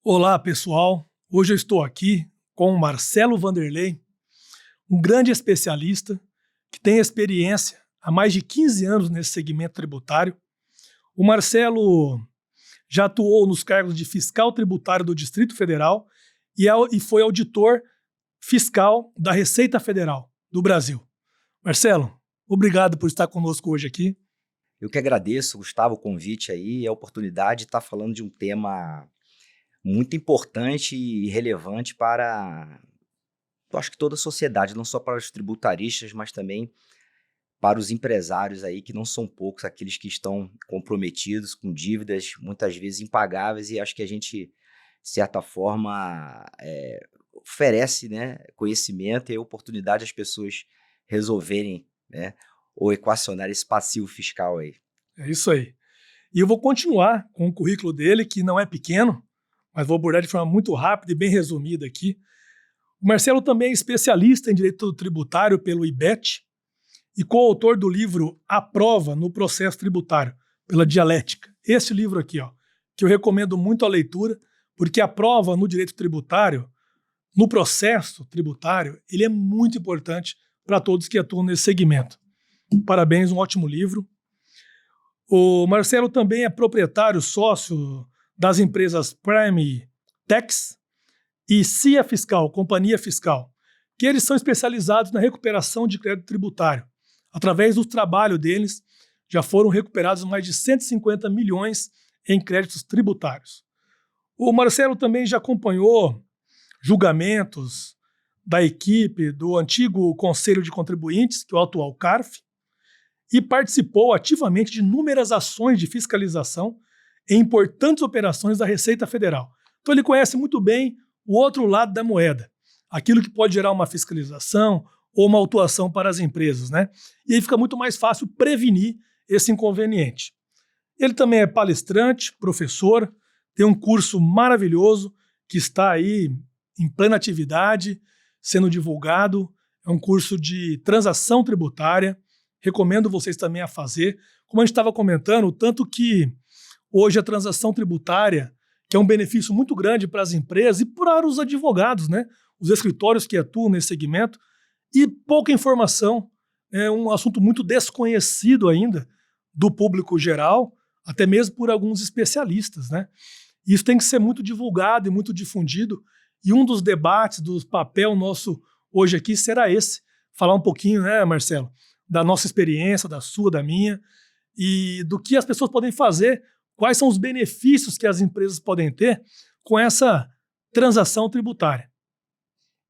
Olá, pessoal. Hoje eu estou aqui com o Marcelo Vanderlei, um grande especialista que tem experiência há mais de 15 anos nesse segmento tributário. O Marcelo já atuou nos cargos de fiscal tributário do Distrito Federal e foi auditor fiscal da Receita Federal do Brasil. Marcelo, obrigado por estar conosco hoje aqui. Eu que agradeço, Gustavo, o convite aí e a oportunidade de estar falando de um tema muito importante e relevante para, eu acho que toda a sociedade, não só para os tributaristas, mas também para os empresários aí, que não são poucos, aqueles que estão comprometidos com dívidas, muitas vezes impagáveis, e acho que a gente, de certa forma, oferece, né, conhecimento e oportunidade às pessoas resolverem, né, ou equacionar esse passivo fiscal aí. É isso aí. E eu vou continuar com o currículo dele, que não é pequeno, mas vou abordar de forma muito rápida e bem resumida aqui. O Marcelo também é especialista em direito tributário pelo IBET e coautor do livro A Prova no Processo Tributário, pela Dialética. Esse livro aqui, ó, que eu recomendo muito a leitura, porque a prova no direito tributário, no processo tributário, ele é muito importante para todos que atuam nesse segmento. Parabéns, um ótimo livro. O Marcelo também é proprietário, sócio das empresas Prime Tax e CIA Fiscal, Companhia Fiscal, que eles são especializados na recuperação de crédito tributário. Através do trabalho deles, já foram recuperados mais de 150 milhões em créditos tributários. O Marcelo também já acompanhou julgamentos da equipe do antigo Conselho de Contribuintes, que é o atual CARF, e participou ativamente de inúmeras ações de fiscalização em importantes operações da Receita Federal. Então ele conhece muito bem o outro lado da moeda, aquilo que pode gerar uma fiscalização ou uma autuação para as empresas, né? E aí fica muito mais fácil prevenir esse inconveniente. Ele também é palestrante, professor, tem um curso maravilhoso que está aí em plena atividade, sendo divulgado. É um curso de transação tributária. Recomendo vocês também a fazer. Como a gente estava comentando, o tanto que hoje a transação tributária, que é um benefício muito grande para as empresas e para os advogados, né? Os escritórios que atuam nesse segmento, e pouca informação, é um assunto muito desconhecido ainda do público geral, até mesmo por alguns especialistas, né? Isso tem que ser muito divulgado e muito difundido, e um dos debates, do papel nosso hoje aqui será esse, falar um pouquinho, né, Marcelo, da nossa experiência, da sua, da minha, e do que as pessoas podem fazer, quais são os benefícios que as empresas podem ter com essa transação tributária.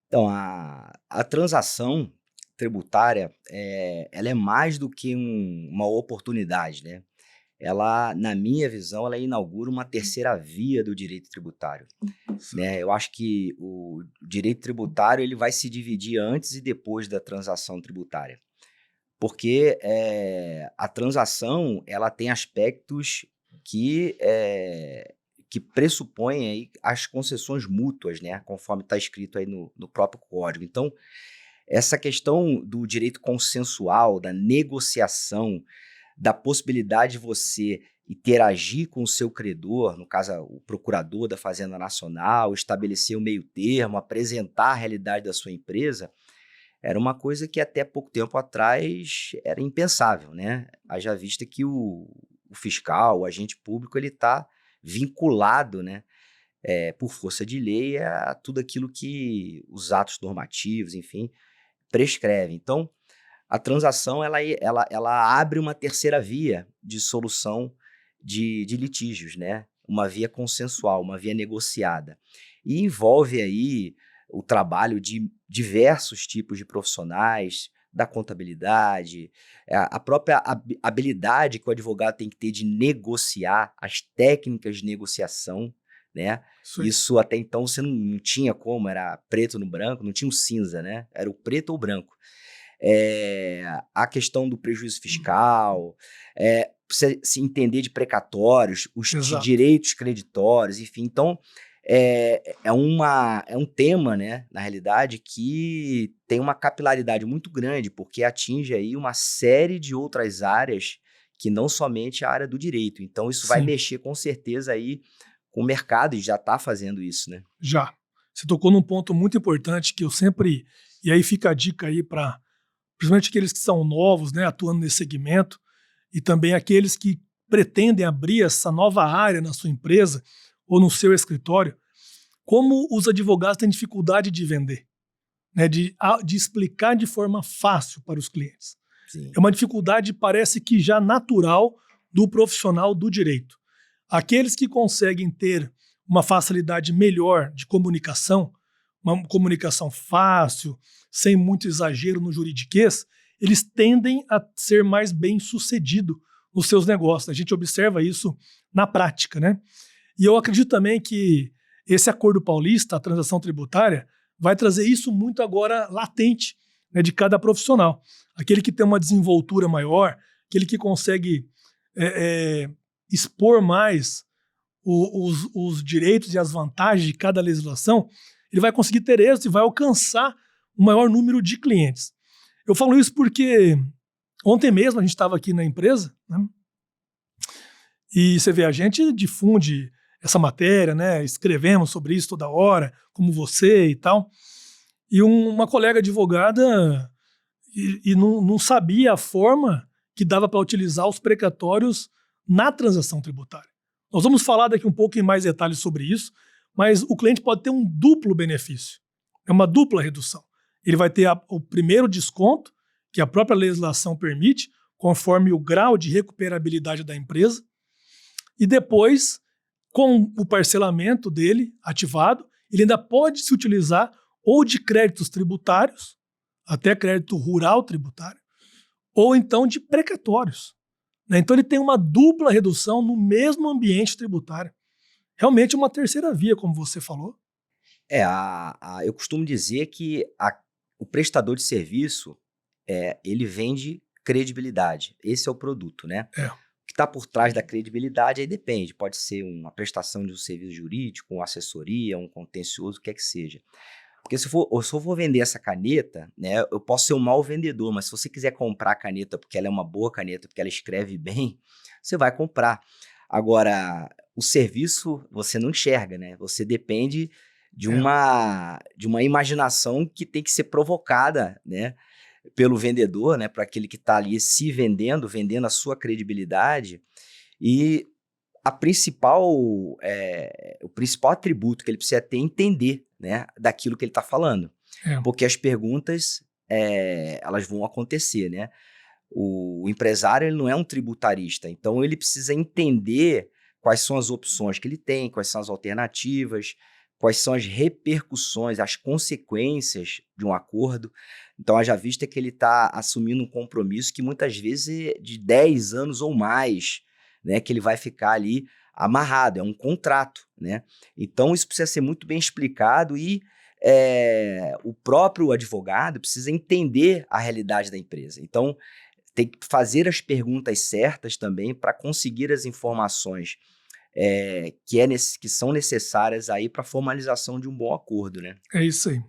Então, a transação tributária, ela é mais do que uma oportunidade, né? Ela, na minha visão, ela inaugura uma terceira via do direito tributário, né? Eu acho que o direito tributário ele vai se dividir antes e depois da transação tributária, porque a transação ela tem aspectos que pressupõem aí as concessões mútuas, né? Conforme está escrito aí no próprio código. Então, essa questão do direito consensual, da negociação, da possibilidade de você interagir com o seu credor, no caso, o procurador da Fazenda Nacional, estabelecer o meio termo, apresentar a realidade da sua empresa, era uma coisa que até pouco tempo atrás era impensável, né? Haja vista que o fiscal, o agente público, ele está vinculado, né, por força de lei a tudo aquilo que os atos normativos, enfim, prescrevem. Então, a transação ela abre uma terceira via de solução de litígios, né? Uma via consensual, uma via negociada. E envolve aí o trabalho de diversos tipos de profissionais, da contabilidade, a própria habilidade que o advogado tem que ter de negociar, as técnicas de negociação, né? Isso aí. Isso até então você não tinha como, era preto no branco, não tinha o cinza, né? Era o preto ou o branco. A questão do prejuízo fiscal, você se entender de precatórios, os Exato. direitos creditórios, enfim. Então, é um tema, né, na realidade, que tem uma capilaridade muito grande, porque atinge aí uma série de outras áreas que não somente a área do direito. Então, isso vai Sim. mexer com certeza aí com o mercado e já está fazendo isso, né? Já. Você tocou num ponto muito importante que eu sempre... E aí fica a dica aí para, principalmente aqueles que são novos, né, atuando nesse segmento, e também aqueles que pretendem abrir essa nova área na sua empresa ou no seu escritório, como os advogados têm dificuldade de vender, né, de explicar de forma fácil para os clientes. Sim. É uma dificuldade, parece que já natural, do profissional do direito. Aqueles que conseguem ter uma facilidade melhor de comunicação, uma comunicação fácil, sem muito exagero no juridiquês, eles tendem a ser mais bem-sucedidos nos seus negócios. A gente observa isso na prática, né? E eu acredito também que esse acordo paulista, a transação tributária, vai trazer isso muito agora latente, né, de cada profissional. Aquele que tem uma desenvoltura maior, aquele que consegue expor mais os direitos e as vantagens de cada legislação, ele vai conseguir ter êxito e vai alcançar um maior número de clientes. Eu falo isso porque ontem mesmo a gente estava aqui na empresa, né? E você vê, a gente difunde essa matéria, né? Escrevemos sobre isso toda hora, como você e tal. E uma colega advogada e não sabia a forma que dava para utilizar os precatórios na transação tributária. Nós vamos falar daqui um pouco em mais detalhes sobre isso, mas o cliente pode ter um duplo benefício, é uma dupla redução. Ele vai ter o primeiro desconto, que a própria legislação permite, conforme o grau de recuperabilidade da empresa, e depois, com o parcelamento dele ativado, ele ainda pode se utilizar ou de créditos tributários, até crédito rural tributário, ou então de precatórios, né? Então ele tem uma dupla redução no mesmo ambiente tributário. Realmente é uma terceira via, como você falou. Eu costumo dizer que o prestador de serviço, ele vende credibilidade. Esse é o produto, né? O que está por trás da credibilidade aí depende. Pode ser uma prestação de um serviço jurídico, uma assessoria, um contencioso, o que é que seja. Porque se eu for vender essa caneta, né, eu posso ser um mau vendedor, mas se você quiser comprar a caneta porque ela é uma boa caneta, porque ela escreve bem, você vai comprar. Agora, o serviço você não enxerga, né? Você depende de uma imaginação que tem que ser provocada, né, pelo vendedor, né, para aquele que está ali se vendendo a sua credibilidade. E o principal atributo que ele precisa ter é entender, né, daquilo que ele está falando. Porque as perguntas, elas vão acontecer, né? O empresário, ele não é um tributarista, então ele precisa entender quais são as opções que ele tem, quais são as alternativas, quais são as repercussões, as consequências de um acordo. Então, haja vista que ele está assumindo um compromisso que muitas vezes é de 10 anos ou mais, né, que ele vai ficar ali amarrado, é um contrato, né? Então, isso precisa ser muito bem explicado e o próprio advogado precisa entender a realidade da empresa. Então, tem que fazer as perguntas certas também para conseguir as informações que são necessárias aí para a formalização de um bom acordo, né? É isso aí.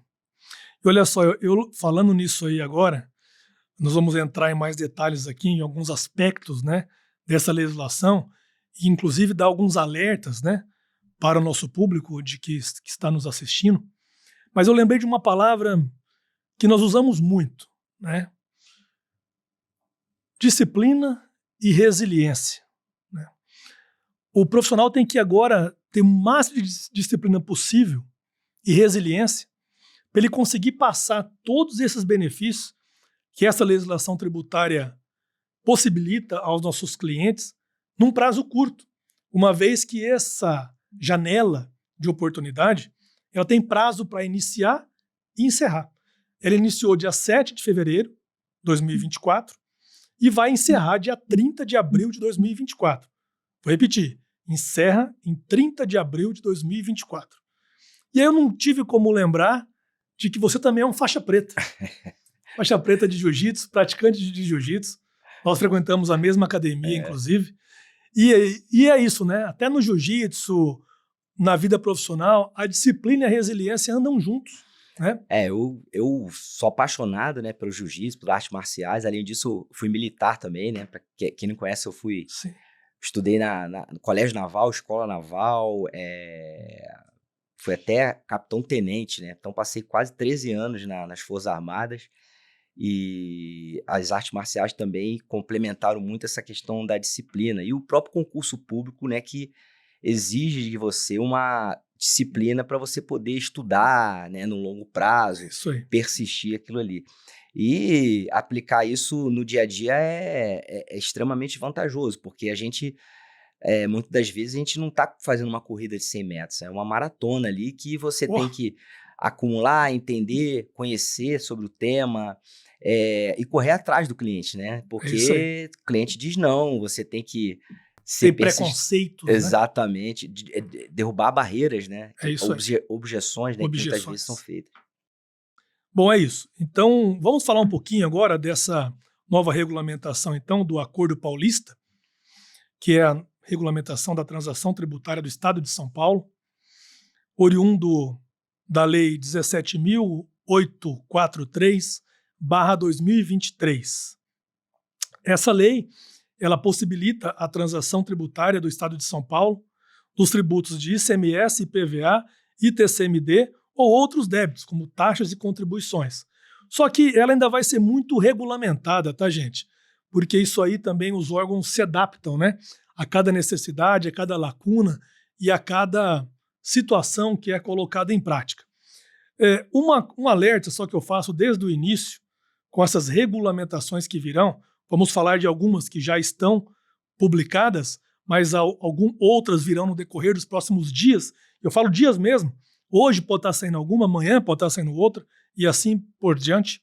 E olha só, eu falando nisso aí agora, nós vamos entrar em mais detalhes aqui, em alguns aspectos, né, dessa legislação, e inclusive dar alguns alertas, né, para o nosso público que está nos assistindo. Mas eu lembrei de uma palavra que nós usamos muito, né? Disciplina e resiliência, né? O profissional tem que agora ter o máximo de disciplina possível e resiliência para ele conseguir passar todos esses benefícios que essa legislação tributária possibilita aos nossos clientes num prazo curto, uma vez que essa janela de oportunidade ela tem prazo para iniciar e encerrar. Ela iniciou dia 7 de fevereiro de 2024 e vai encerrar dia 30 de abril de 2024. Vou repetir, encerra em 30 de abril de 2024. E aí eu não tive como lembrar de que você também é um faixa preta. Faixa preta de jiu-jitsu, praticante de jiu-jitsu. Nós frequentamos a mesma academia, inclusive. E é isso, né? Até no jiu-jitsu, na vida profissional, a disciplina e a resiliência andam juntos, né? Eu sou apaixonado, né, pelo jiu-jitsu, por artes marciais. Além disso, fui militar também, né? Para quem não conhece, eu fui estudei no Colégio Naval, Escola Naval, fui até capitão-tenente, né? Então passei quase 13 anos nas Forças Armadas, e as artes marciais também complementaram muito essa questão da disciplina. E o próprio concurso público, né, que exige de você uma disciplina para você poder estudar, né, no longo prazo, Isso aí. persistir aquilo ali. E aplicar isso no dia a dia é extremamente vantajoso, porque a gente, muitas das vezes, a gente não está fazendo uma corrida de 100 metros, é uma maratona ali que você tem Porra, que acumular, entender, conhecer sobre o tema, e correr atrás do cliente, né? é isso aí. Porque o cliente diz não, você tem que ser Sem persistente. preconceitos, né? Exatamente, derrubar barreiras, né? É isso aí. Objeções, né, que muitas vezes são Objeções. feitas. Bom, é isso. Então, vamos falar um pouquinho agora dessa nova regulamentação, então, do Acordo Paulista, que é a regulamentação da transação tributária do Estado de São Paulo, oriundo da Lei 17.843/2023. Essa lei, ela possibilita a transação tributária do Estado de São Paulo dos tributos de ICMS, IPVA, ITCMD ou outros débitos, como taxas e contribuições. Só que ela ainda vai ser muito regulamentada, tá, gente? Porque isso aí também os órgãos se adaptam, né? A cada necessidade, a cada lacuna e a cada situação que é colocada em prática. Um alerta só que eu faço desde o início, com essas regulamentações que virão, vamos falar de algumas que já estão publicadas, mas outras virão no decorrer dos próximos dias. Eu falo dias mesmo. Hoje pode estar saindo alguma, amanhã pode estar saindo outra, e assim por diante.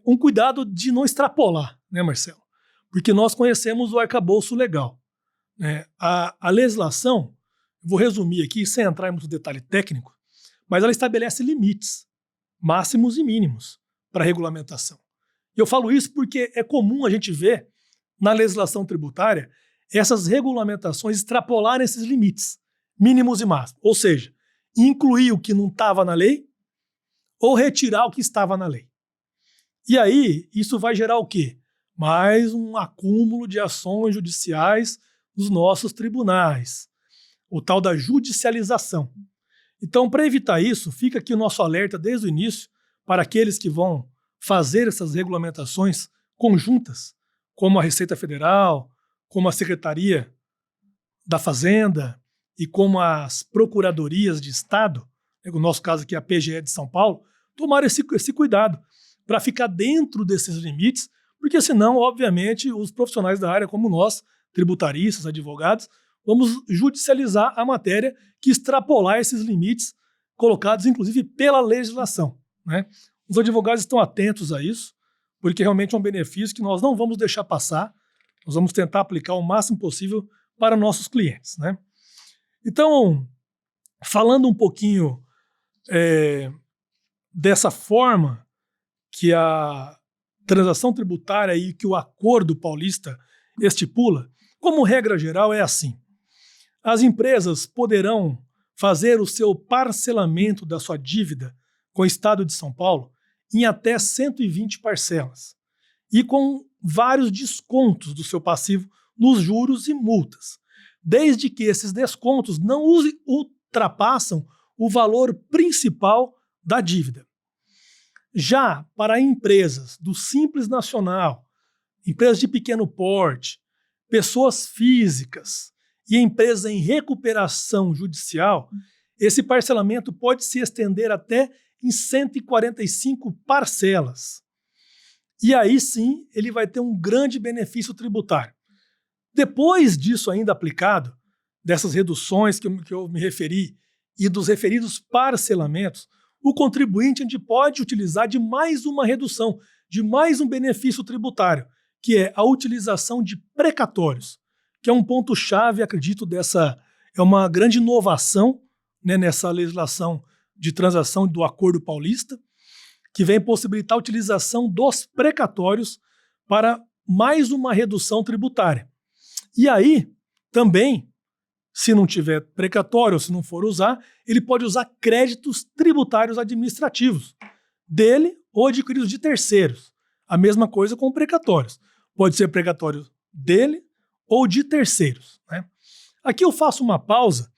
Um cuidado de não extrapolar, né, Marcelo? Porque nós conhecemos o arcabouço legal, né? A legislação, vou resumir aqui, sem entrar em muito detalhe técnico, mas ela estabelece limites, máximos e mínimos, para a regulamentação. E eu falo isso porque é comum a gente ver na legislação tributária essas regulamentações extrapolarem esses limites, mínimos e máximos. Ou seja, incluir o que não estava na lei ou retirar o que estava na lei. E aí, isso vai gerar o quê? Mais um acúmulo de ações judiciais nos nossos tribunais. O tal da judicialização. Então, para evitar isso, fica aqui o nosso alerta desde o início para aqueles que vão fazer essas regulamentações conjuntas, como a Receita Federal, como a Secretaria da Fazenda e como as Procuradorias de Estado, no nosso caso aqui a PGE de São Paulo, tomar esse cuidado para ficar dentro desses limites, porque senão, obviamente, os profissionais da área como nós, tributaristas, advogados, vamos judicializar a matéria que extrapolar esses limites colocados, inclusive, pela legislação, né? Os advogados estão atentos a isso, porque realmente é um benefício que nós não vamos deixar passar, nós vamos tentar aplicar o máximo possível para nossos clientes, né? Então, falando um pouquinho dessa forma que a transação tributária e que o Acordo Paulista estipula, como regra geral é assim: as empresas poderão fazer o seu parcelamento da sua dívida com o Estado de São Paulo em até 120 parcelas e com vários descontos do seu passivo nos juros e multas, desde que esses descontos não ultrapassam o valor principal da dívida. Já para empresas do Simples Nacional, empresas de pequeno porte, pessoas físicas e empresas em recuperação judicial, esse parcelamento pode se estender até em 145 parcelas. E aí sim ele vai ter um grande benefício tributário. Depois disso ainda aplicado, dessas reduções que eu me referi e dos referidos parcelamentos, o contribuinte pode utilizar de mais uma redução, de mais um benefício tributário, que é a utilização de precatórios, que é um ponto-chave, acredito, é uma grande inovação, né, nessa legislação de transação do Acordo Paulista, que vem possibilitar a utilização dos precatórios para mais uma redução tributária. E aí, também, se não tiver precatório ou se não for usar, ele pode usar créditos tributários administrativos dele ou adquiridos de terceiros. A mesma coisa com precatórios. Pode ser precatório dele ou de terceiros, né? Aqui eu faço uma pausa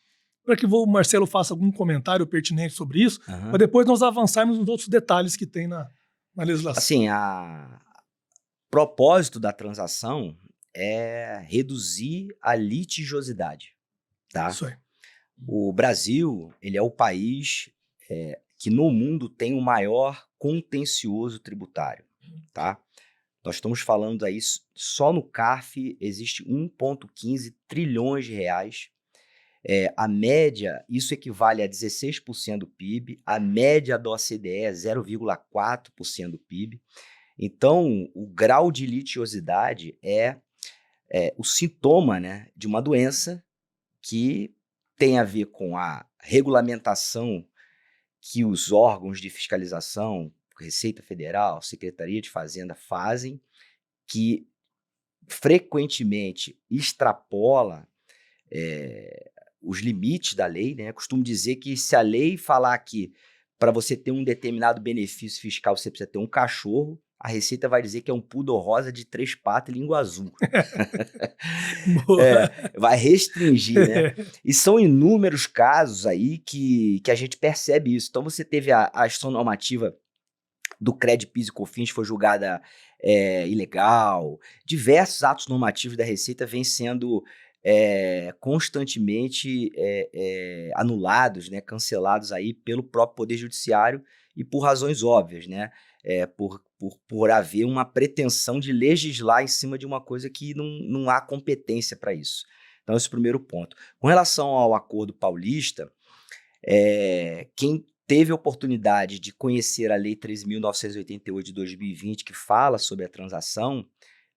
para que o Marcelo faça algum comentário pertinente sobre isso, para depois nós avançarmos nos outros detalhes que tem na legislação. Assim, propósito da transação é reduzir a litigiosidade, tá? Isso aí. O Brasil, ele é o país que no mundo tem o maior contencioso tributário, tá? Nós estamos falando aí, só no CARF existe 1,15 trilhões de reais. A média, isso equivale a 16% do PIB, a média da OCDE é 0,4% do PIB. Então, o grau de litigiosidade é o sintoma, né, de uma doença que tem a ver com a regulamentação que os órgãos de fiscalização, Receita Federal, Secretaria de Fazenda fazem, que frequentemente extrapola os limites da lei, né? Eu costumo dizer que se a lei falar que para você ter um determinado benefício fiscal você precisa ter um cachorro, a Receita vai dizer que é um poodle rosa de 3 patas e língua azul. Vai restringir, né? E são inúmeros casos aí que a gente percebe isso. Então você teve a ação normativa do CRED, PIS e COFINS foi julgada ilegal. Diversos atos normativos da Receita vêm sendo constantemente anulados, né, cancelados aí pelo próprio Poder Judiciário e por razões óbvias, né? Por haver uma pretensão de legislar em cima de uma coisa que não há competência para isso. Então, esse é o primeiro ponto. Com relação ao Acordo Paulista, quem teve a oportunidade de conhecer a Lei 13.988 de 2020, que fala sobre a transação,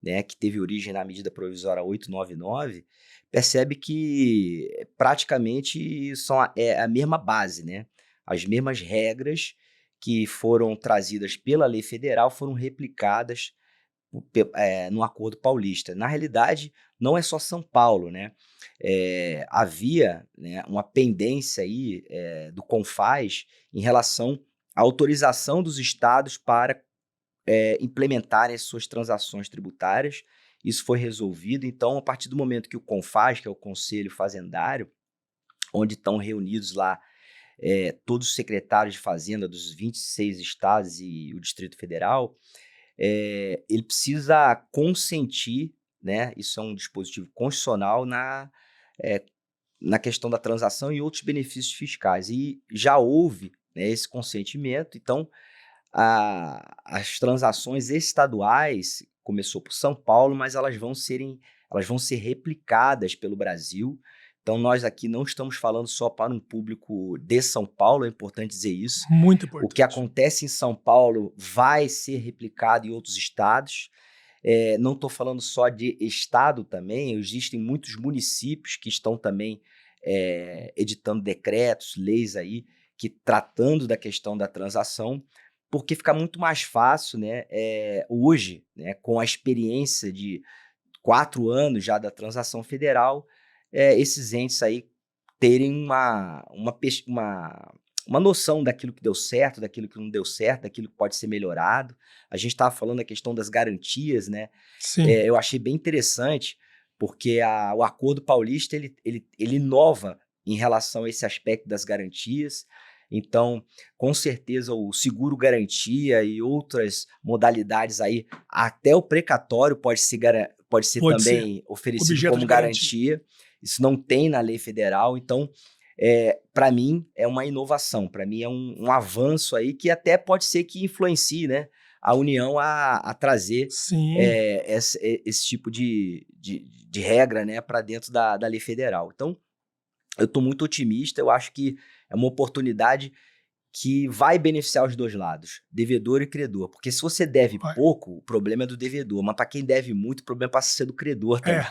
né, que teve origem na medida provisória 899, percebe que praticamente são a mesma base, né? As mesmas regras que foram trazidas pela lei federal foram replicadas no Acordo Paulista. Na realidade, não é só São Paulo, né? Havia, né, uma pendência aí do CONFAZ em relação à autorização dos estados para implementarem as suas transações tributárias. Isso foi resolvido. Então, a partir do momento que o CONFAZ, que é o Conselho Fazendário, onde estão reunidos lá todos os secretários de Fazenda dos 26 estados e o Distrito Federal, ele precisa consentir, né? Isso é um dispositivo constitucional na questão da transação e outros benefícios fiscais. E já houve, né, esse consentimento. Então, as transações estaduais começou por São Paulo, mas elas vão ser replicadas pelo Brasil. Então, nós aqui não estamos falando só para um público de São Paulo, é importante dizer isso. Muito importante. O que acontece em São Paulo vai ser replicado em outros estados. Não estou falando só de estado também, existem muitos municípios que estão também editando decretos, leis aí, que tratando da questão da transação, porque fica muito mais fácil, né, hoje, né, com a experiência de 4 anos já da transação federal, esses entes aí terem uma noção daquilo que deu certo, daquilo que não deu certo, daquilo que pode ser melhorado. A gente estava falando da questão das garantias, né? Sim. Eu achei bem interessante, porque o Acordo Paulista ele inova em relação a esse aspecto das garantias. Então, com certeza, o seguro-garantia e outras modalidades aí, até o precatório pode ser também oferecido objeto como de garantia. Isso não tem na lei federal. Então, para mim, é uma inovação. Para mim, é um avanço aí que até pode ser que influencie, né, a União a trazer esse tipo de regra, né, para dentro da lei federal. Então, eu estou muito otimista. Eu acho que é uma oportunidade que vai beneficiar os dois lados, devedor e credor. Porque se você deve pouco, o problema é do devedor. Mas para quem deve muito, o problema passa a ser do credor também.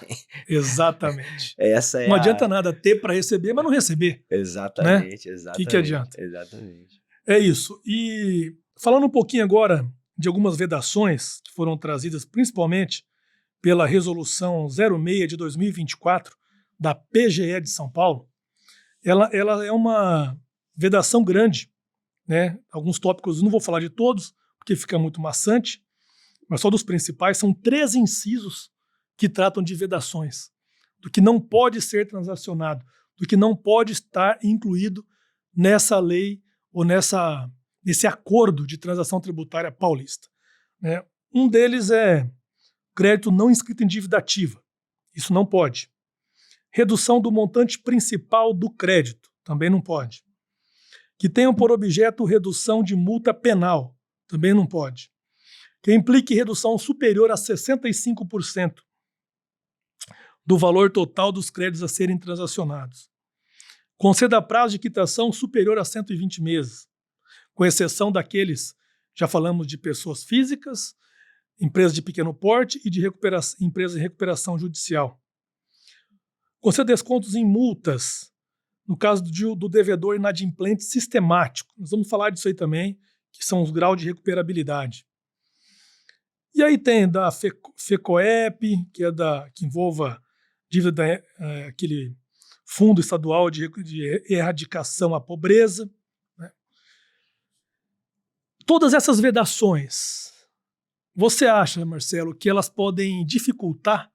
Exatamente. Essa não adianta nada ter para receber, mas não receber. Exatamente, né? exatamente. Que adianta? Exatamente. É isso. E falando um pouquinho agora de algumas vedações que foram trazidas principalmente pela Resolução 06 de 2024 da PGE de São Paulo, ela é uma vedação grande, né? Alguns tópicos, não vou falar de todos, porque fica muito maçante, mas só dos principais. São 13 incisos que tratam de vedações. do que não pode ser transacionado, do que não pode estar incluído nessa lei ou nesse acordo de transação tributária paulista, né? Um deles é crédito não inscrito em dívida ativa. Isso não pode. Redução do montante principal do crédito. Também não pode. Que tenham por objeto redução de multa penal. Também não pode. Que implique redução superior a 65% do valor total dos créditos a serem transacionados. Conceda prazo de quitação superior a 120 meses, com exceção daqueles, já falamos de pessoas físicas, empresas de pequeno porte e de empresas de recuperação judicial. Conceda descontos em multas, no caso do devedor inadimplente sistemático. Nós vamos falar disso aí também, que são os graus de recuperabilidade. E aí tem da FECOEP, que envolva dívida aquele Fundo Estadual de Erradicação à Pobreza, né? Todas essas vedações, você acha, Marcelo, que elas podem dificultar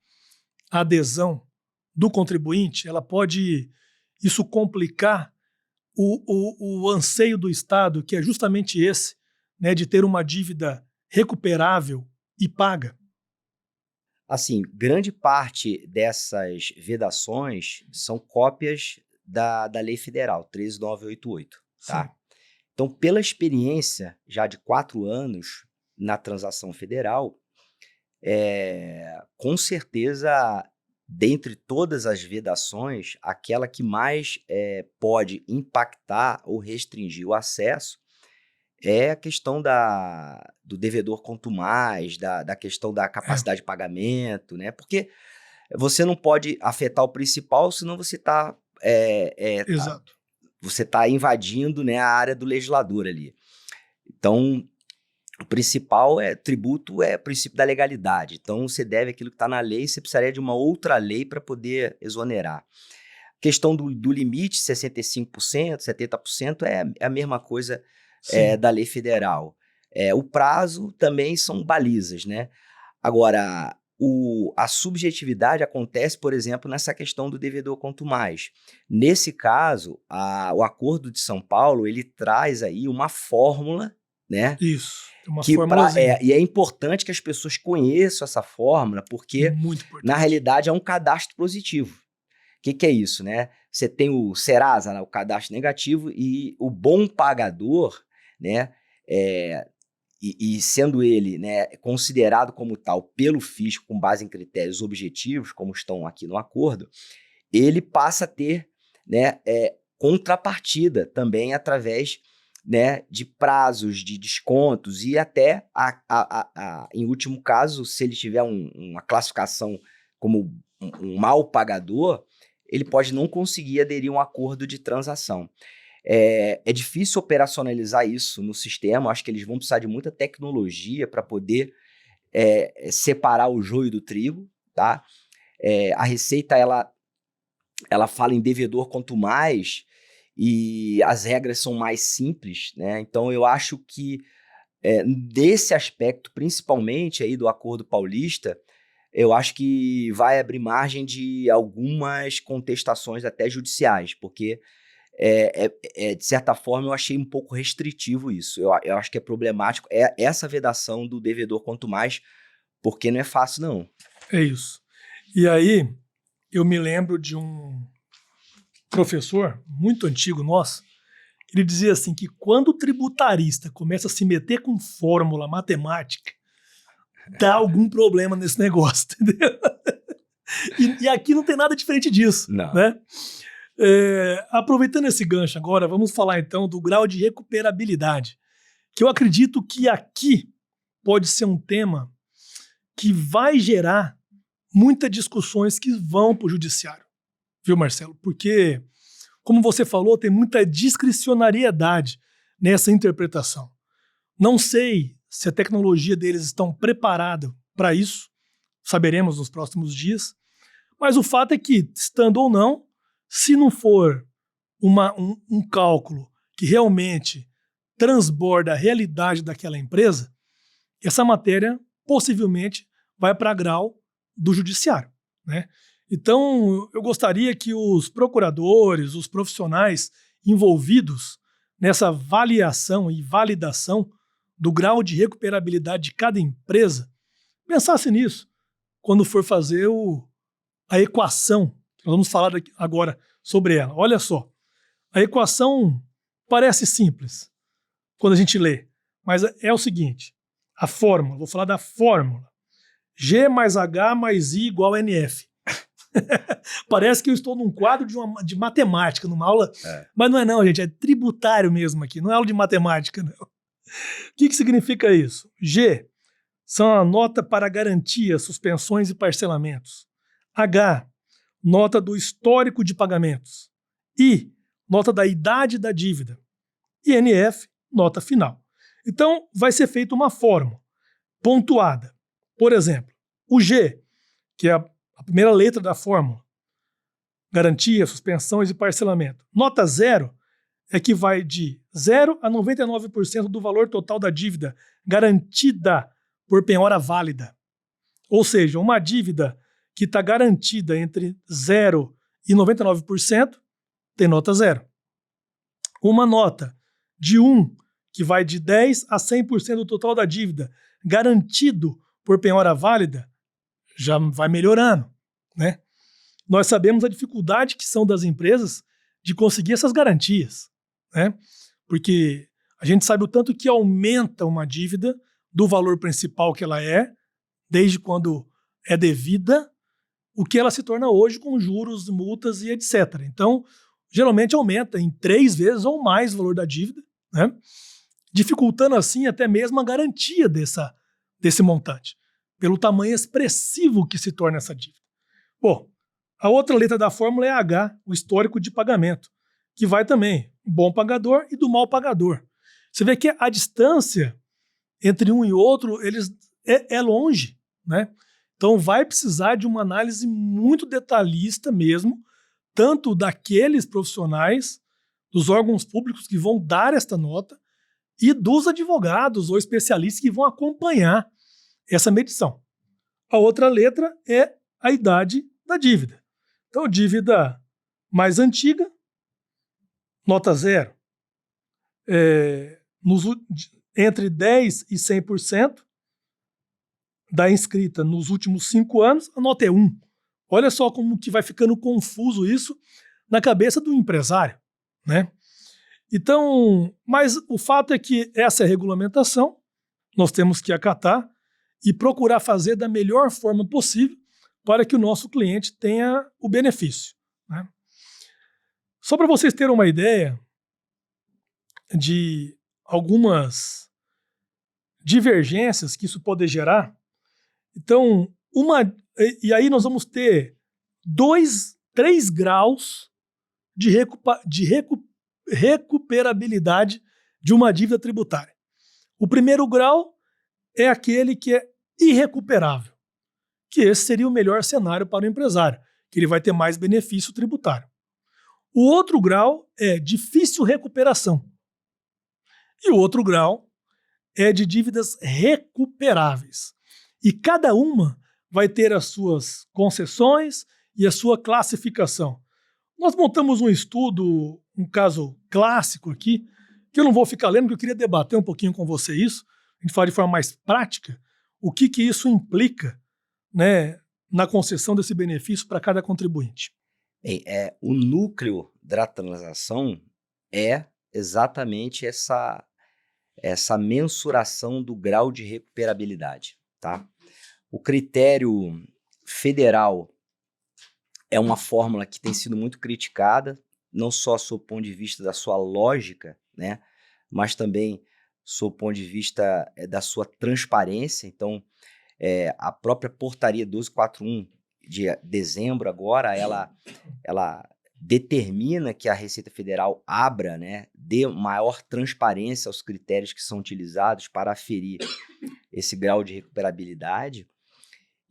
a adesão do contribuinte? Isso complicar o anseio do Estado, que é justamente esse, né, de ter uma dívida recuperável e paga? Assim, grande parte dessas vedações são cópias da Lei Federal 13.988, tá? Sim. Então, pela experiência já de 4 anos na transação federal, com certeza, dentre todas as vedações, aquela que mais pode impactar ou restringir o acesso é a questão do devedor contumaz, da questão da capacidade de pagamento, né? Porque você não pode afetar o principal, senão você está Exato. você tá invadindo, né, a área do legislador ali. Então, o principal tributo é o princípio da legalidade. Então, você deve aquilo que está na lei, você precisaria de uma outra lei para poder exonerar. Questão do limite, 65%, 70%, é a mesma coisa da lei federal. O prazo também são balizas, né? Agora, a subjetividade acontece, por exemplo, nessa questão do devedor contumaz. Nesse caso, o Acordo de São Paulo, ele traz aí uma fórmula, né? Isso, uma formulazinha. E é importante que as pessoas conheçam essa fórmula, porque, muito importante, na realidade, é um cadastro positivo. O que é isso, né? Você tem o Serasa, o cadastro negativo, e o bom pagador, né? E sendo ele, né, considerado como tal pelo fisco com base em critérios objetivos, como estão aqui no acordo, ele passa a ter, né, contrapartida também através, né, de prazos, de descontos e até, em último caso, se ele tiver uma classificação como um mau pagador, ele pode não conseguir aderir a um acordo de transação. É difícil operacionalizar isso no sistema, acho que eles vão precisar de muita tecnologia para poder separar o joio do trigo, tá? A Receita, ela fala em devedor contumaz e as regras são mais simples, né? Então, eu acho que desse aspecto, principalmente aí do Acordo Paulista, eu acho que vai abrir margem de algumas contestações até judiciais, porque de certa forma, eu achei um pouco restritivo isso. Eu acho que é problemático essa vedação do devedor contumaz, porque não é fácil, não. É isso. E aí, eu me lembro de um professor muito antigo nosso, ele dizia assim que quando o tributarista começa a se meter com fórmula matemática, dá algum problema nesse negócio, entendeu? E aqui não tem nada diferente disso, não, né? Aproveitando esse gancho agora, vamos falar então do grau de recuperabilidade, que eu acredito que aqui pode ser um tema que vai gerar muitas discussões que vão para o judiciário, viu, Marcelo? Porque, como você falou, tem muita discricionariedade nessa interpretação. Não sei se a tecnologia deles estão preparada para isso, saberemos nos próximos dias, mas o fato é que, estando ou não, se não for um cálculo que realmente transborda a realidade daquela empresa, essa matéria possivelmente vai para grau do judiciário, né? Então, eu gostaria que os procuradores, os profissionais envolvidos nessa avaliação e validação do grau de recuperabilidade de cada empresa pensassem nisso quando for fazer a equação. Nós vamos falar agora sobre ela. Olha só, a equação parece simples quando a gente lê, mas é o seguinte, a fórmula, vou falar da fórmula, G mais H mais I igual a NF. Parece que eu estou num quadro de matemática, numa aula, mas não é não, gente, é tributário mesmo aqui, não é aula de matemática, não. O que significa isso? G são a nota para garantia, suspensões e parcelamentos. H, nota do histórico de pagamentos. I, nota da idade da dívida. E NF, nota final. Então, vai ser feita uma fórmula pontuada. Por exemplo, o G, que é a primeira letra da fórmula, garantia, suspensões e parcelamento. Nota 0 é que vai de 0 a 99% do valor total da dívida garantida por penhora válida. Ou seja, uma dívida que está garantida entre 0 e 99% tem nota 0. Uma nota de 1, que vai de 10 a 100% do total da dívida garantido por penhora válida, já vai melhorando, né? Nós sabemos a dificuldade que são das empresas de conseguir essas garantias, né? Porque a gente sabe o tanto que aumenta uma dívida do valor principal que ela é, desde quando é devida, o que ela se torna hoje com juros, multas e etc. Então, geralmente aumenta em 3 vezes ou mais o valor da dívida, né? Dificultando assim até mesmo a garantia desse montante, pelo tamanho expressivo que se torna essa dívida. Bom, a outra letra da fórmula é H, o histórico de pagamento, que vai também do bom pagador e do mau pagador. Você vê que a distância entre um e outro é longe, né? Então vai precisar de uma análise muito detalhista mesmo, tanto daqueles profissionais, dos órgãos públicos que vão dar esta nota e dos advogados ou especialistas que vão acompanhar essa medição. A outra letra é a idade da dívida. Então, dívida mais antiga, nota 0. Entre 10% e 100% da inscrita nos últimos 5 anos, a nota é 1. Olha só como que vai ficando confuso isso na cabeça do empresário, né? Então, mas o fato é que essa é a regulamentação, nós temos que acatar e procurar fazer da melhor forma possível para que o nosso cliente tenha o benefício, né? Só para vocês terem uma ideia de algumas divergências que isso pode gerar, então, e aí nós vamos ter 3 graus de recuperabilidade de uma dívida tributária. O primeiro grau é aquele que é irrecuperável, que esse seria o melhor cenário para o empresário, que ele vai ter mais benefício tributário. O outro grau é difícil recuperação. E o outro grau é de dívidas recuperáveis. E cada uma vai ter as suas concessões e a sua classificação. Nós montamos um estudo, um caso clássico aqui, que eu não vou ficar lendo, porque eu queria debater um pouquinho com você isso, a gente falar de forma mais prática, o que isso implica, né, na concessão desse benefício para cada contribuinte. Bem, o núcleo da transação é exatamente essa mensuração do grau de recuperabilidade, tá? O critério federal é uma fórmula que tem sido muito criticada, não só sob o ponto de vista da sua lógica, né, mas também sob o ponto de vista da sua transparência. Então, a própria portaria 1241 de dezembro agora, ela determina que a Receita Federal abra, né, dê maior transparência aos critérios que são utilizados para aferir esse grau de recuperabilidade.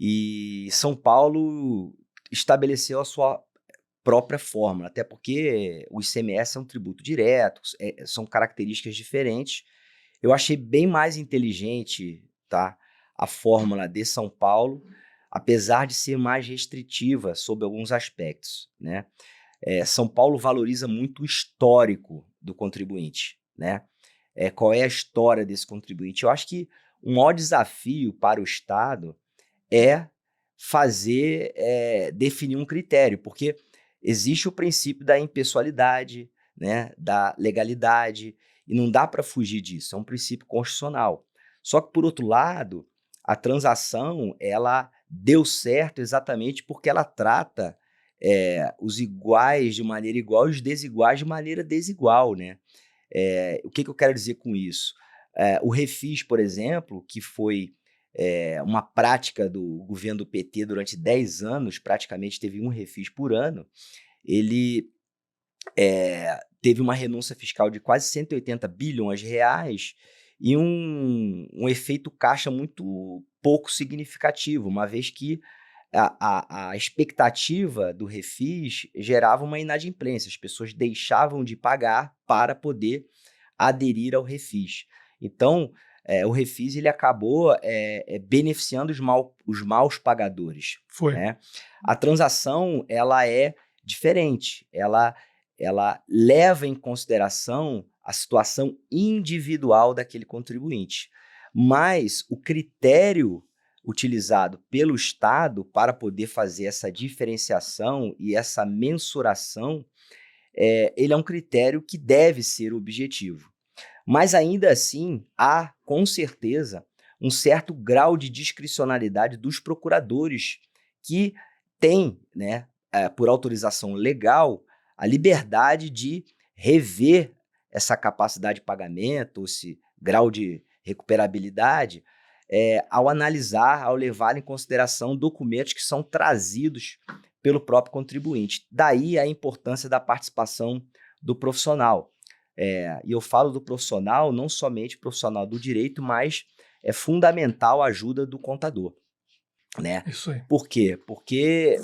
E São Paulo estabeleceu a sua própria fórmula, até porque o ICMS é um tributo direto, são características diferentes. Eu achei bem mais inteligente, tá, a fórmula de São Paulo, apesar de ser mais restritiva sob alguns aspectos, né? São Paulo valoriza muito o histórico do contribuinte, né? Qual é a história desse contribuinte? Eu acho que o maior desafio para o Estado é definir um critério, porque existe o princípio da impessoalidade, né, da legalidade, e não dá para fugir disso, é um princípio constitucional. Só que, por outro lado, a transação, ela deu certo exatamente porque ela trata os iguais de maneira igual e os desiguais de maneira desigual, né? O que eu quero dizer com isso? O refis, por exemplo, que foi uma prática do governo do PT durante 10 anos, praticamente teve um refis por ano, ele teve uma renúncia fiscal de quase 180 bilhões de reais e um efeito caixa muito pouco significativo, uma vez que a expectativa do refis gerava uma inadimplência, as pessoas deixavam de pagar para poder aderir ao refis. Então, o refis ele acabou beneficiando os maus pagadores. Foi. Né? A transação ela é diferente, ela leva em consideração a situação individual daquele contribuinte, mas o critério utilizado pelo Estado para poder fazer essa diferenciação e essa mensuração, ele é um critério que deve ser objetivo. Mas ainda assim, há, com certeza, um certo grau de discricionalidade dos procuradores que têm, né, por autorização legal, a liberdade de rever essa capacidade de pagamento, esse grau de recuperabilidade, ao analisar, ao levar em consideração documentos que são trazidos pelo próprio contribuinte. Daí a importância da participação do profissional. E eu falo do profissional, não somente profissional do direito, mas é fundamental a ajuda do contador. Né? Isso aí. Por quê? Porque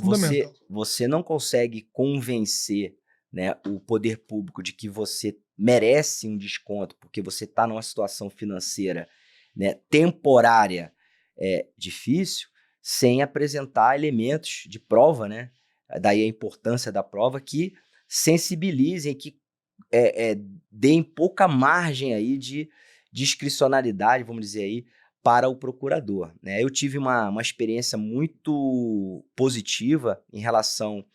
você não consegue convencer, né, o poder público de que você merece um desconto porque você está numa situação financeira, né, temporária difícil, sem apresentar elementos de prova, né? Daí a importância da prova que sensibilizem, que deem pouca margem aí de discricionalidade, vamos dizer aí, para o procurador. Né? Eu tive uma experiência muito positiva em relação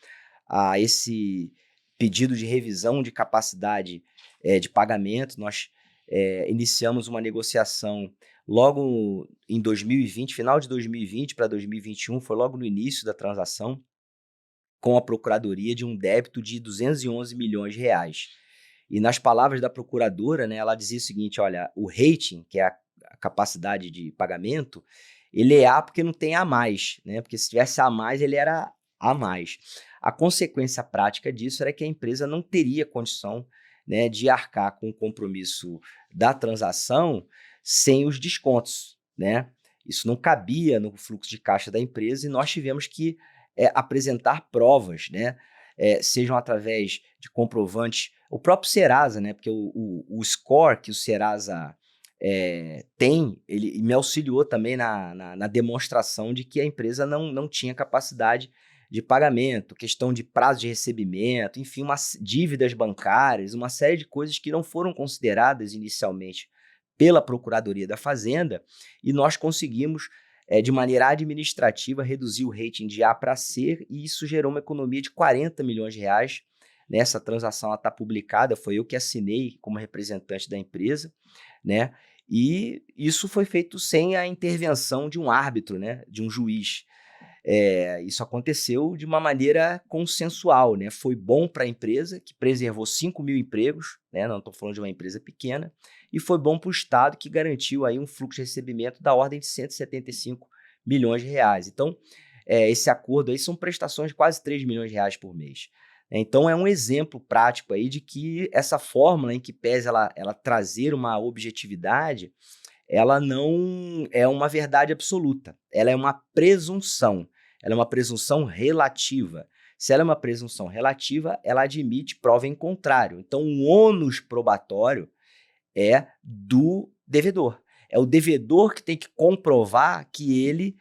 a esse pedido de revisão de capacidade de pagamento. Nós iniciamos uma negociação logo em 2020, final de 2020 para 2021, foi logo no início da transação, com a Procuradoria de um débito de 211 milhões de reais. E nas palavras da procuradora, né, ela dizia o seguinte, olha, o rating, que é a capacidade de pagamento, ele é A porque não tem A mais, né? Porque se tivesse A mais, ele era A mais. A consequência prática disso era que a empresa não teria condição, né, de arcar com o compromisso da transação sem os descontos, né? Isso não cabia no fluxo de caixa da empresa e nós tivemos que apresentar provas, né? Sejam através de comprovantes, o próprio Serasa, né? Porque o score que o Serasa tem, ele me auxiliou também na demonstração de que a empresa não tinha capacidade de pagamento, questão de prazo de recebimento, enfim, dívidas bancárias, uma série de coisas que não foram consideradas inicialmente pela Procuradoria da Fazenda, e nós conseguimos, de maneira administrativa, reduzir o rating de A para C, e isso gerou uma economia de 40 milhões de reais. Nessa transação está publicada, foi eu que assinei como representante da empresa, né? E isso foi feito sem a intervenção de um árbitro, né? De um juiz. Isso aconteceu de uma maneira consensual, né? Foi bom para a empresa, que preservou 5 mil empregos, né? Não estou falando de uma empresa pequena, e foi bom para o Estado, que garantiu aí um fluxo de recebimento da ordem de 175 milhões de reais. Então, esse acordo aí são prestações de quase 3 milhões de reais por mês. Então, é um exemplo prático aí de que essa fórmula, em que pese ela trazer uma objetividade, ela não é uma verdade absoluta, ela é uma presunção, ela é uma presunção relativa. Se ela é uma presunção relativa, ela admite prova em contrário. Então, o ônus probatório é do devedor. É o devedor que tem que comprovar que ele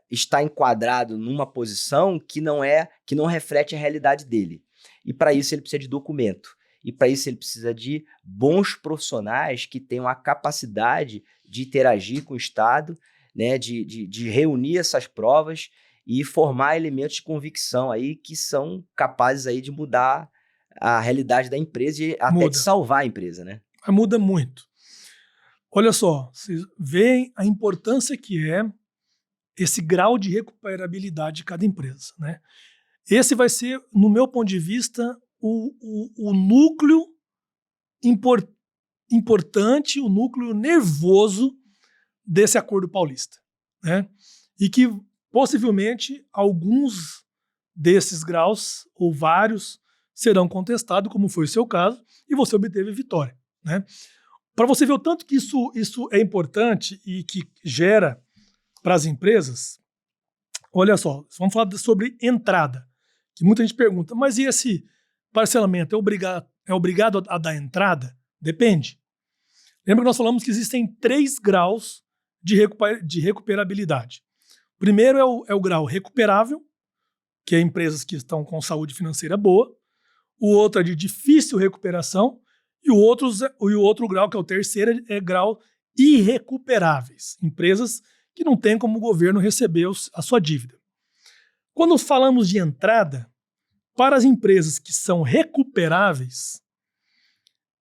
está enquadrado numa posição que não reflete a realidade dele. E para isso ele precisa de documento. E para isso ele precisa de bons profissionais que tenham a capacidade de interagir com o Estado, né, de reunir essas provas e formar elementos de convicção aí que são capazes aí de mudar a realidade da empresa e até de salvar a empresa, né? Mas muda muito. Olha só, vocês veem a importância que é esse grau de recuperabilidade de cada empresa, né? Esse vai ser, no meu ponto de vista, o núcleo importante, o núcleo nervoso desse Acordo Paulista, né? E que possivelmente alguns desses graus, ou vários, serão contestados, como foi o seu caso, e você obteve vitória, né? Para você ver o tanto que isso é importante e que gera para as empresas, olha só, vamos falar sobre entrada, que muita gente pergunta, mas e esse parcelamento é obrigado a dar entrada? Depende. Lembra que nós falamos que existem 3 graus de recuperabilidade. O primeiro é o grau recuperável, que é empresas que estão com saúde financeira boa. O outro é de difícil recuperação. E o outro grau, que é o terceiro, é grau irrecuperáveis. Empresas que não têm como o governo receber a sua dívida. Quando falamos de entrada, para as empresas que são recuperáveis,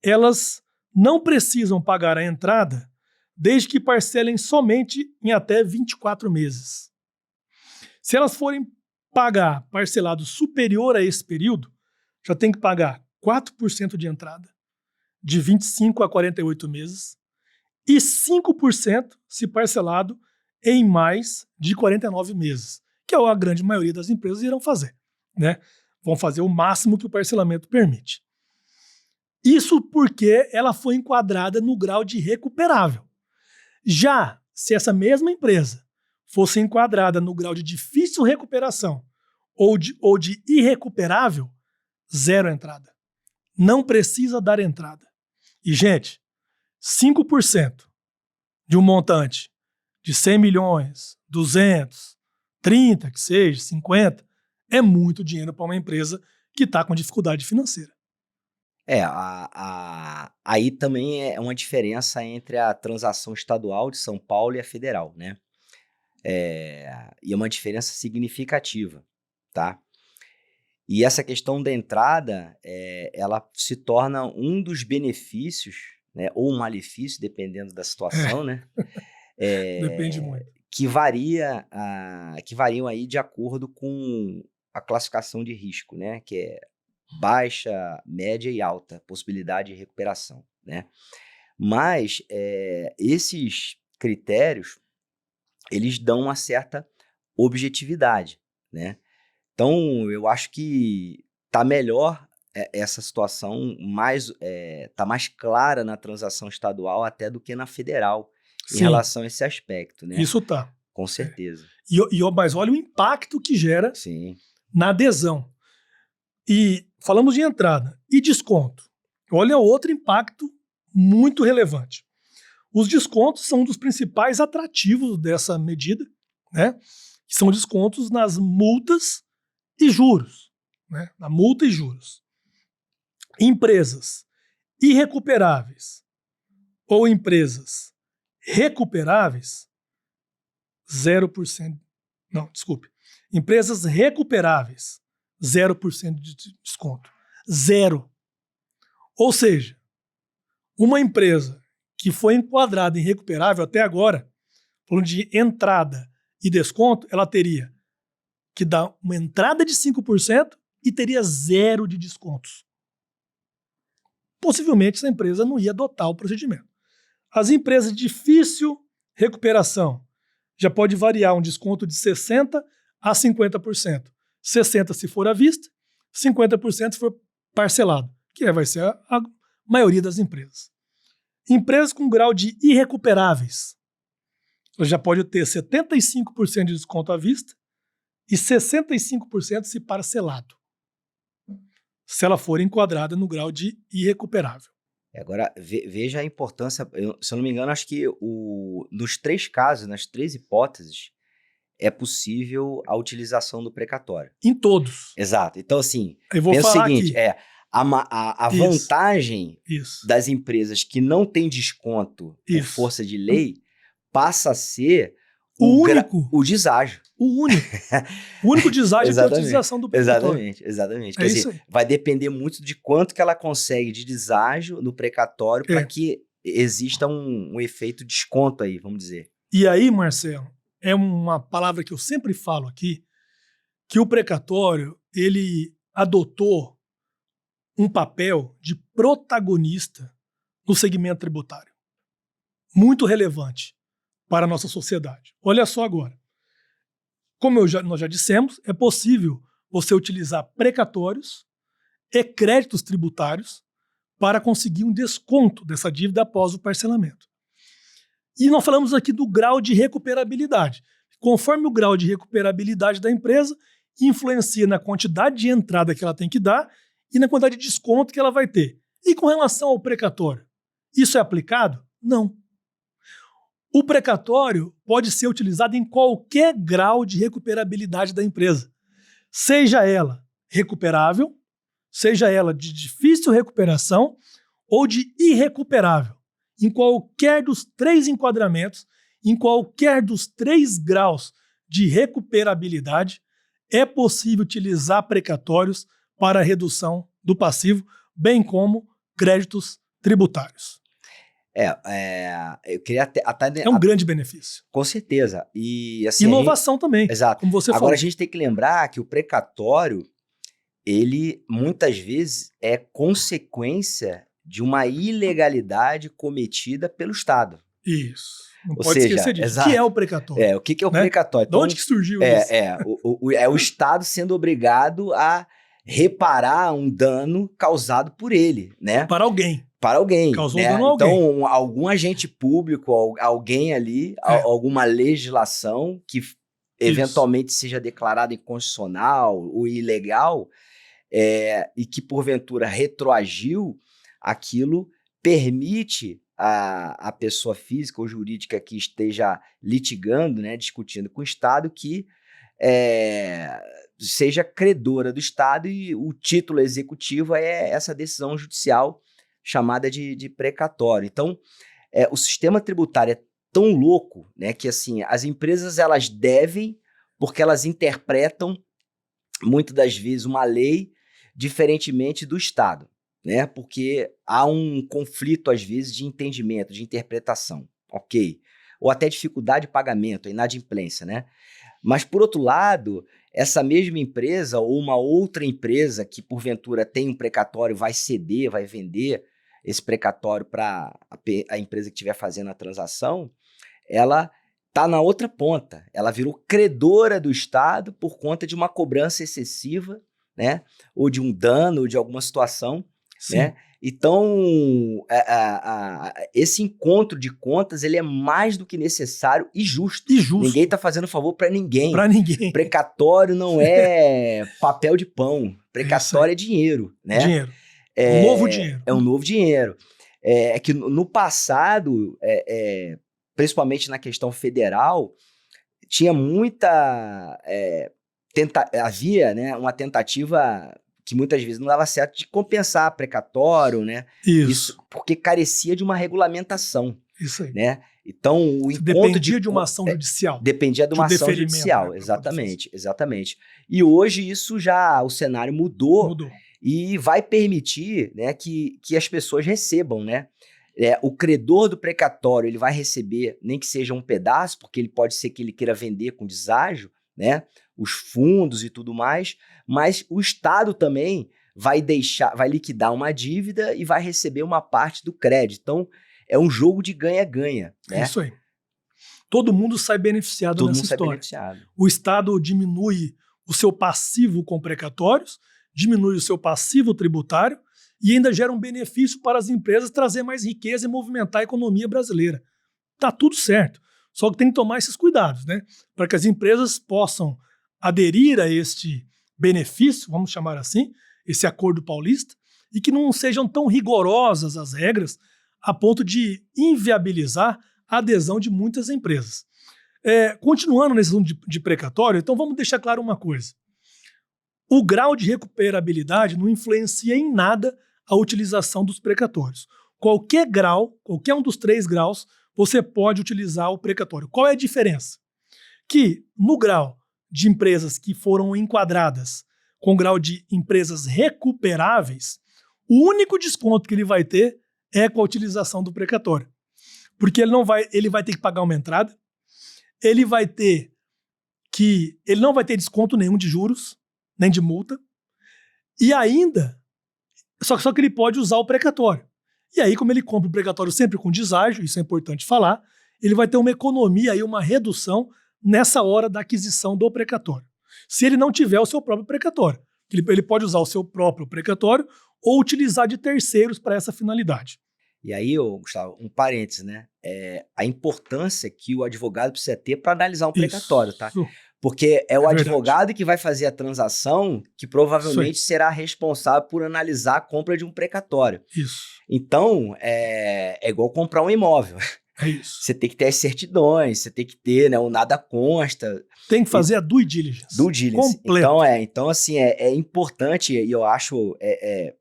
elas não precisam pagar a entrada desde que parcelem somente em até 24 meses. Se elas forem pagar parcelado superior a esse período, já tem que pagar 4% de entrada, de 25 a 48 meses, e 5% se parcelado em mais de 49 meses, que é a grande maioria das empresas irão fazer, né? Vão fazer o máximo que o parcelamento permite. Isso porque ela foi enquadrada no grau de recuperável. Já se essa mesma empresa fosse enquadrada no grau de difícil recuperação ou de irrecuperável, 0 entrada. Não precisa dar entrada. E, gente, 5% de um montante de 100 milhões, 200, 30, que seja, 50, é muito dinheiro para uma empresa que está com dificuldade financeira. Aí também é uma diferença entre a transação estadual de São Paulo e a federal, né? E é uma diferença significativa, tá? E essa questão da entrada, ela se torna um dos benefícios, né, ou um malefício, dependendo da situação, né? Depende muito. Que variam aí de acordo com a classificação de risco, né? Que é baixa, média e alta possibilidade de recuperação, né? Mas esses critérios, eles dão uma certa objetividade, né? Então, eu acho que tá melhor essa situação, tá mais clara na transação estadual até do que na federal, em relação a esse aspecto, né? Isso tá. Com certeza. Mas olha o impacto que gera Sim. na adesão. E falamos de entrada e desconto. Olha outro impacto muito relevante. Os descontos são um dos principais atrativos dessa medida, né? Que são descontos nas multas e juros, né? Na multa e juros. Empresas irrecuperáveis ou empresas recuperáveis, 0%. Não, desculpe. Empresas recuperáveis, 0% de desconto. 0. Ou seja, uma empresa que foi enquadrada em recuperável até agora, falando de entrada e desconto, ela teria que dar uma entrada de 5% e teria 0 de descontos. Possivelmente essa empresa não ia adotar o procedimento. As empresas de difícil recuperação já pode variar um desconto de 60% a 50%. 60% se for à vista, 50% se for parcelado, que vai ser a maioria das empresas. Empresas com grau de irrecuperáveis, ela já pode ter 75% de desconto à vista e 65% se parcelado, se ela for enquadrada no grau de irrecuperável. Agora, veja a importância, se eu não me engano, acho que nos 3 casos, nas 3 hipóteses, é possível a utilização do precatório. Em todos. Exato. Então, assim, Eu vou pensa o falar seguinte, aqui. a Isso. vantagem Isso. das empresas que não têm desconto por Isso. força de lei passa a ser O único. o deságio. O único. O único deságio é a Exatamente. utilização do precatório. Exatamente. É Quer isso dizer, aí. vai depender muito de quanto que ela consegue de deságio no precatório para que exista um efeito desconto aí, vamos dizer. E aí, Marcelo, é uma palavra que eu sempre falo aqui, que o precatório, ele adotou um papel de protagonista no segmento tributário. Muito relevante para a nossa sociedade. Olha só agora. Como nós já dissemos, é possível você utilizar precatórios e créditos tributários para conseguir um desconto dessa dívida após o parcelamento. E nós falamos aqui do grau de recuperabilidade. Conforme o grau de recuperabilidade da empresa, influencia na quantidade de entrada que ela tem que dar e na quantidade de desconto que ela vai ter. E com relação ao precatório, isso é aplicado? Não. O precatório pode ser utilizado em qualquer grau de recuperabilidade da empresa. Seja ela recuperável, seja ela de difícil recuperação ou de irrecuperável. Em qualquer dos 3 enquadramentos, em qualquer dos 3 graus de recuperabilidade, é possível utilizar precatórios para a redução do passivo, bem como créditos tributários. Eu queria até É um grande benefício. Com certeza. E assim, inovação também, exato. como você falou. Agora a gente tem que lembrar que o precatório, ele muitas vezes é consequência de uma ilegalidade cometida pelo Estado. Isso. Não Ou pode seja, esquecer disso. exato. O que é o precatório? O que é o né? precatório? De onde que surgiu isso? É o Estado sendo obrigado a reparar um dano causado por ele, né? Para alguém. Para alguém. Causou né? dano a alguém. Então, algum agente público, alguém ali, alguma legislação que eventualmente seja declarada inconstitucional ou ilegal, e que porventura retroagiu, aquilo permite a pessoa física ou jurídica que esteja litigando, né, discutindo com o Estado, que seja credora do Estado, e o título executivo é essa decisão judicial chamada de precatório. Então, o sistema tributário é tão louco, né, que assim, as empresas elas devem, porque elas interpretam muitas das vezes uma lei diferentemente do Estado, né? Porque há um conflito às vezes de entendimento, de interpretação, ok? Ou até dificuldade de pagamento, inadimplência, né? Mas por outro lado, essa mesma empresa ou uma outra empresa que porventura tem um precatório vai ceder, vai vender esse precatório para a empresa que estiver fazendo a transação, ela está na outra ponta. Ela virou credora do Estado por conta de uma cobrança excessiva, né? Ou de um dano, ou de alguma situação. Né? Então, esse encontro de contas ele é mais do que necessário e justo. Ninguém está fazendo favor para ninguém. Para ninguém. Precatório não é papel de pão. Precatório é dinheiro. Né? Dinheiro. Um novo dinheiro. É um novo dinheiro. É que no passado, principalmente na questão federal, tinha muita... havia, né, uma tentativa que muitas vezes não dava certo de compensar precatório, né? Isso. Porque carecia de uma regulamentação. Isso aí. Né? Então, o encontro dependia de uma ação judicial. Dependia de uma ação judicial, né? Exatamente. E hoje o cenário mudou. E vai permitir, né, que as pessoas recebam, né? O credor do precatório ele vai receber, nem que seja um pedaço, porque ele pode ser que ele queira vender com deságio, né? Os fundos e tudo mais, mas o Estado também vai liquidar uma dívida e vai receber uma parte do crédito. Então, é um jogo de ganha-ganha. Né? É isso aí. Todo mundo sai beneficiado nessa história. O Estado diminui o seu passivo com precatórios, diminui o seu passivo tributário e ainda gera um benefício para as empresas trazer mais riqueza e movimentar a economia brasileira. Tá tudo certo. Só que tem que tomar esses cuidados, né? Para que as empresas possam aderir a este benefício, vamos chamar assim, esse acordo paulista, e que não sejam tão rigorosas as regras a ponto de inviabilizar a adesão de muitas empresas. Continuando nesse assunto de precatório, então vamos deixar claro uma coisa. O grau de recuperabilidade não influencia em nada a utilização dos precatórios. Qualquer grau, qualquer um dos 3 graus, você pode utilizar o precatório. Qual é a diferença? Que no grau de empresas que foram enquadradas com o grau de empresas recuperáveis, o único desconto que ele vai ter é com a utilização do precatório. Porque ele vai ter que pagar uma entrada, ele não vai ter desconto nenhum de juros, nem de multa, e ainda, só que ele pode usar o precatório. E aí, como ele compra o precatório sempre com deságio, isso é importante falar, ele vai ter uma economia e uma redução nessa hora da aquisição do precatório. Se ele não tiver o seu próprio precatório, ele pode usar o seu próprio precatório ou utilizar de terceiros para essa finalidade. E aí, Gustavo, um parênteses, né? A importância que o advogado precisa ter para analisar um precatório, tá? Porque é o advogado que vai fazer a transação que provavelmente será responsável por analisar a compra de um precatório. Isso. Então, é igual comprar um imóvel. É isso. Você tem que ter as certidões, você tem que ter, né, o nada consta. Tem que fazer a due diligence. Due diligence. Completa. Então assim, é importante e eu acho,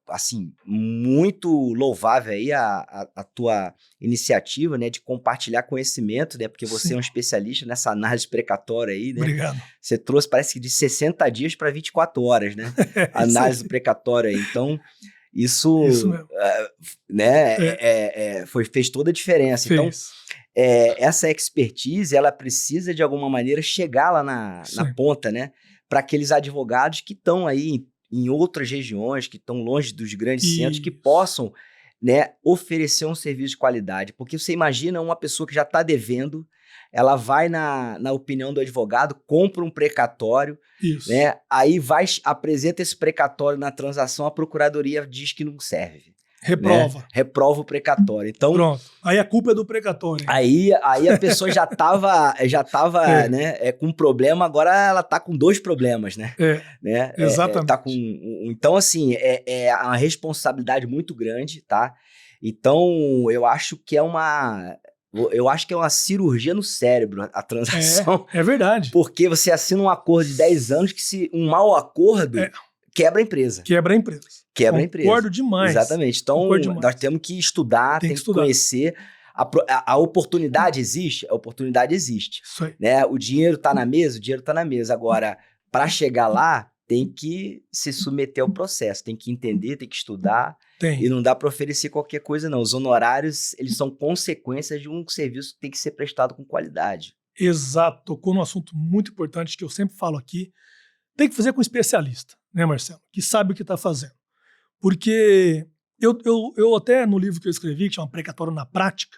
assim, muito louvável aí a tua iniciativa, né, de compartilhar conhecimento, né, porque você é um especialista nessa análise precatória aí, né? Obrigado. Você trouxe, parece que de 60 dias para 24 horas, né? Análise precatória aí. Então, isso mesmo. Fez toda a diferença. Então, essa expertise, ela precisa de alguma maneira chegar lá na ponta, né? Para aqueles advogados que estão aí em outras regiões, que estão longe dos grandes centros, que possam, né, oferecer um serviço de qualidade. Porque você imagina uma pessoa que já está devendo, ela vai na opinião do advogado, compra um precatório, né? Aí apresenta esse precatório na transação, a procuradoria diz que não serve. Reprova. Né? Reprova o precatório. Então, pronto. Aí a culpa é do precatório. Aí a pessoa já estava né, com um problema, agora ela está com 2 problemas, né? Né? Exatamente. Então, assim, é uma responsabilidade muito grande, tá? Então, eu acho que é uma cirurgia no cérebro a transação. É verdade. Porque você assina um acordo de 10 anos que se um mau acordo quebra a empresa. Quebra a empresa. Concordo demais. Exatamente. Então, nós temos que estudar, tem que conhecer. A oportunidade existe? A oportunidade existe. Isso aí. Né? O dinheiro está na mesa? O dinheiro está na mesa. Agora, para chegar lá, tem que se submeter ao processo, tem que entender, tem que estudar. E não dá para oferecer qualquer coisa, não. Os honorários, eles são consequências de um serviço que tem que ser prestado com qualidade. Exato. Tocou num assunto muito importante que eu sempre falo aqui. Tem que fazer com um especialista, né, Marcelo? Que sabe o que está fazendo. Porque eu até no livro que eu escrevi, que chama Precatório na Prática,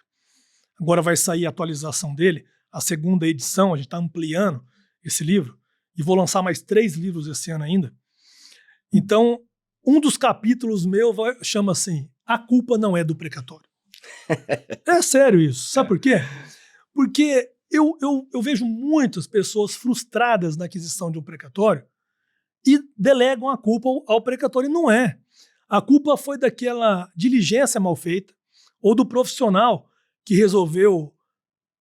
agora vai sair a atualização dele, a 2ª edição, a gente está ampliando esse livro, e vou lançar mais 3 livros esse ano ainda. Então, um dos capítulos meu chama assim, a culpa não é do precatório. É sério isso. Sabe por quê? Porque eu vejo muitas pessoas frustradas na aquisição de um precatório e delegam a culpa ao precatório, e não é. A culpa foi daquela diligência mal feita ou do profissional que resolveu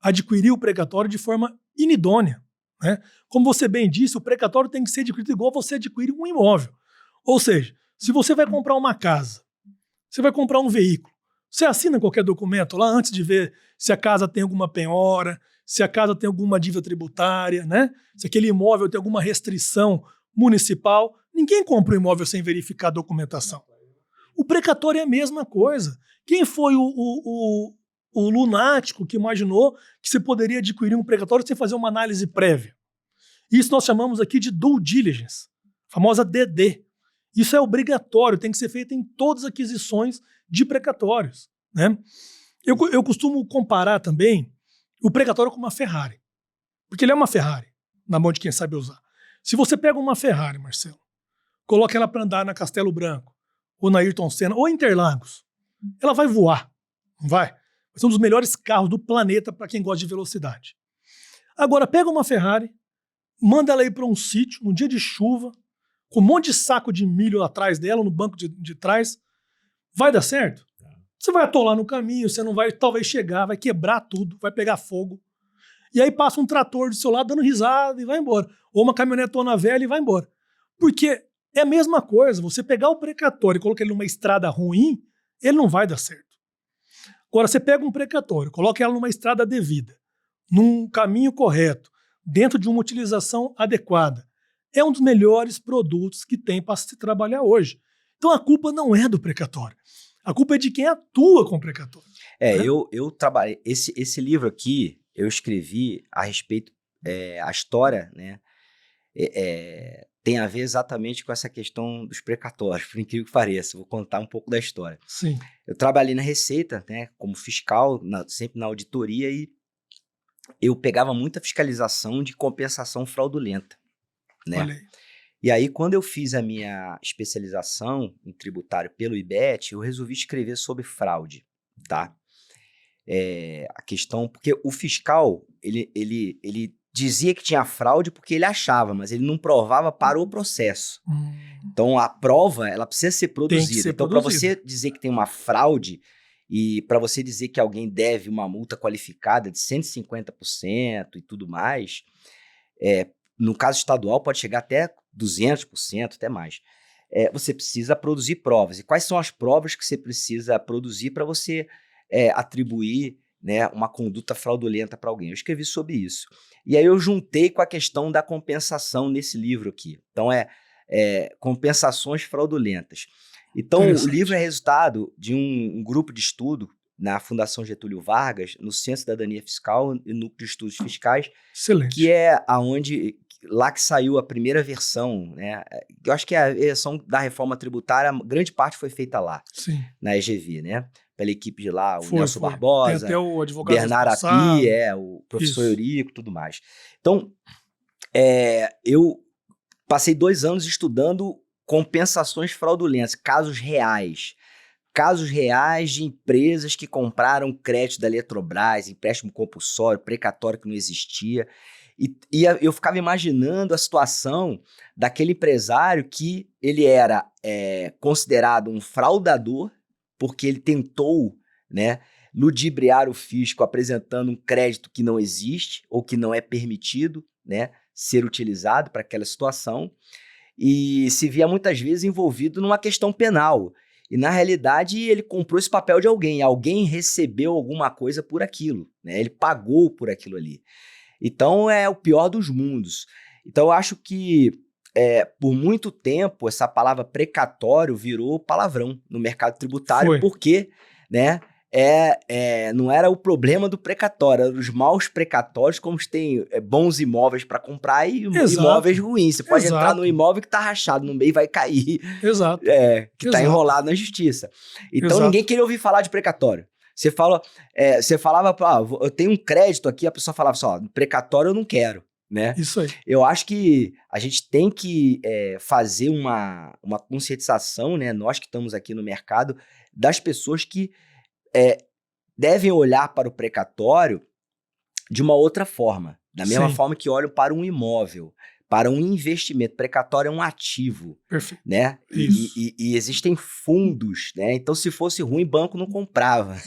adquirir o precatório de forma inidônea. Né? Como você bem disse, o precatório tem que ser adquirido igual você adquire um imóvel. Ou seja, se você vai comprar uma casa, você vai comprar um veículo, você assina qualquer documento lá antes de ver se a casa tem alguma penhora, se a casa tem alguma dívida tributária, né? Se aquele imóvel tem alguma restrição municipal. Ninguém compra um imóvel sem verificar a documentação. O precatório é a mesma coisa. Quem foi o lunático que imaginou que você poderia adquirir um precatório sem fazer uma análise prévia? Isso nós chamamos aqui de due diligence, a famosa DD. Isso é obrigatório, tem que ser feito em todas as aquisições de precatórios. Né? Eu costumo comparar também o precatório com uma Ferrari, porque ele é uma Ferrari, na mão de quem sabe usar. Se você pega uma Ferrari, Marcelo, coloca ela para andar na Castelo Branco, ou na Ayrton Senna, ou Interlagos, ela vai voar, não vai? Vai ser um dos melhores carros do planeta para quem gosta de velocidade. Agora, pega uma Ferrari, manda ela ir para um sítio, num dia de chuva, com um monte de saco de milho atrás dela, no banco de trás, vai dar certo? Você vai atolar no caminho, você não vai talvez chegar, vai quebrar tudo, vai pegar fogo. E aí passa um trator do seu lado dando risada e vai embora. Ou uma caminhonetona velha e vai embora. Porque é a mesma coisa, você pegar o precatório e colocar ele numa estrada ruim, ele não vai dar certo. Agora, você pega um precatório, coloca ela numa estrada devida, num caminho correto, dentro de uma utilização adequada. É um dos melhores produtos que tem para se trabalhar hoje. Então a culpa não é do precatório. A culpa é de quem atua com o precatório. Né? Eu trabalhei. Esse livro aqui, eu escrevi a respeito, a história, né? Tem a ver exatamente com essa questão dos precatórios, por incrível que pareça. Vou contar um pouco da história. Sim. Eu trabalhei na Receita, né, como fiscal, sempre na auditoria, e eu pegava muita fiscalização de compensação fraudulenta. Né? Olha aí. E aí, quando eu fiz a minha especialização em tributário pelo IBET, eu resolvi escrever sobre fraude, tá? A questão, porque o fiscal, ele dizia que tinha fraude porque ele achava, mas ele não provava para o processo. Então, a prova, ela precisa ser produzida. Então, para você dizer que tem uma fraude e para você dizer que alguém deve uma multa qualificada de 150% e tudo mais, no caso estadual pode chegar até 200%, até mais. Você precisa produzir provas. E quais são as provas que você precisa produzir para você atribuir, né, uma conduta fraudulenta para alguém? Eu escrevi sobre isso. E aí eu juntei com a questão da compensação nesse livro aqui. Então, compensações fraudulentas. Então, o livro é resultado de um grupo de estudo na Fundação Getúlio Vargas, no Centro de Cidadania Fiscal e Núcleo de Estudos Fiscais. Excelente. Que é lá que saiu a primeira versão, né? Eu acho que a versão da reforma tributária, a grande parte foi feita lá. Sim. Na EGV, né? Pela equipe de lá, o Nelson Barbosa, tem até o advogado Bernardo Api, o professor Eurico e tudo mais. Então, eu passei 2 anos estudando compensações fraudulentas, casos reais de empresas que compraram crédito da Eletrobras, empréstimo compulsório, precatório que não existia. E eu ficava imaginando a situação daquele empresário que ele era considerado um fraudador, porque ele tentou, né, ludibriar o fisco apresentando um crédito que não existe ou que não é permitido, né, ser utilizado para aquela situação, e se via muitas vezes envolvido numa questão penal. E, na realidade, ele comprou esse papel de alguém recebeu alguma coisa por aquilo, né? Ele pagou por aquilo ali. Então, é o pior dos mundos. Então, eu acho que, por muito tempo, essa palavra precatório virou palavrão no mercado tributário, porque, né, não era o problema do precatório, eram os maus precatórios, como tem bons imóveis para comprar e imóveis ruins. Você pode entrar num imóvel que está rachado no meio e vai cair. Exato. Que está enrolado na justiça. Então, ninguém queria ouvir falar de precatório. Você falava, eu tenho um crédito aqui, a pessoa falava assim, precatório eu não quero, né? Isso aí. Eu acho que a gente tem que fazer uma conscientização, né? Nós que estamos aqui no mercado, das pessoas que devem olhar para o precatório de uma outra forma, da mesma forma que olham para um imóvel, para um investimento. Precatório é um ativo. Perfeito. Né? E existem fundos, né? Então, se fosse ruim, banco não comprava.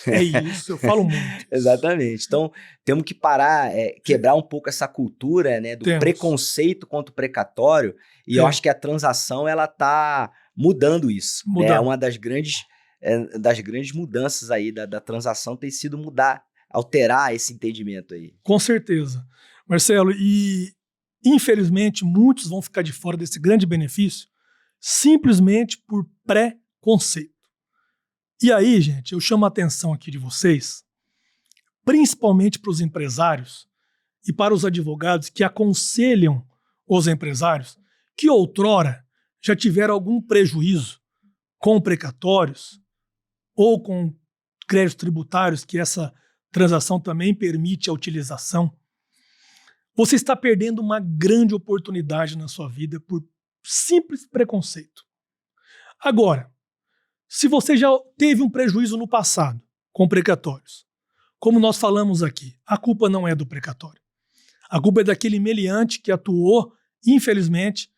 É isso, eu falo muito. Exatamente. Então, temos que parar, quebrar um pouco essa cultura, né, do preconceito contra o precatório, e eu acho que a transação ela está mudando isso. Né? Uma das grandes mudanças aí da transação tem sido alterar esse entendimento aí. Com certeza. Marcelo, e infelizmente muitos vão ficar de fora desse grande benefício simplesmente por preconceito. E aí, gente, eu chamo a atenção aqui de vocês, principalmente para os empresários e para os advogados que aconselham os empresários que outrora já tiveram algum prejuízo com precatórios ou com créditos tributários, que essa transação também permite a utilização. Você está perdendo uma grande oportunidade na sua vida por simples preconceito. Agora, se você já teve um prejuízo no passado com precatórios, como nós falamos aqui, a culpa não é do precatório. A culpa é daquele meliante que atuou, infelizmente,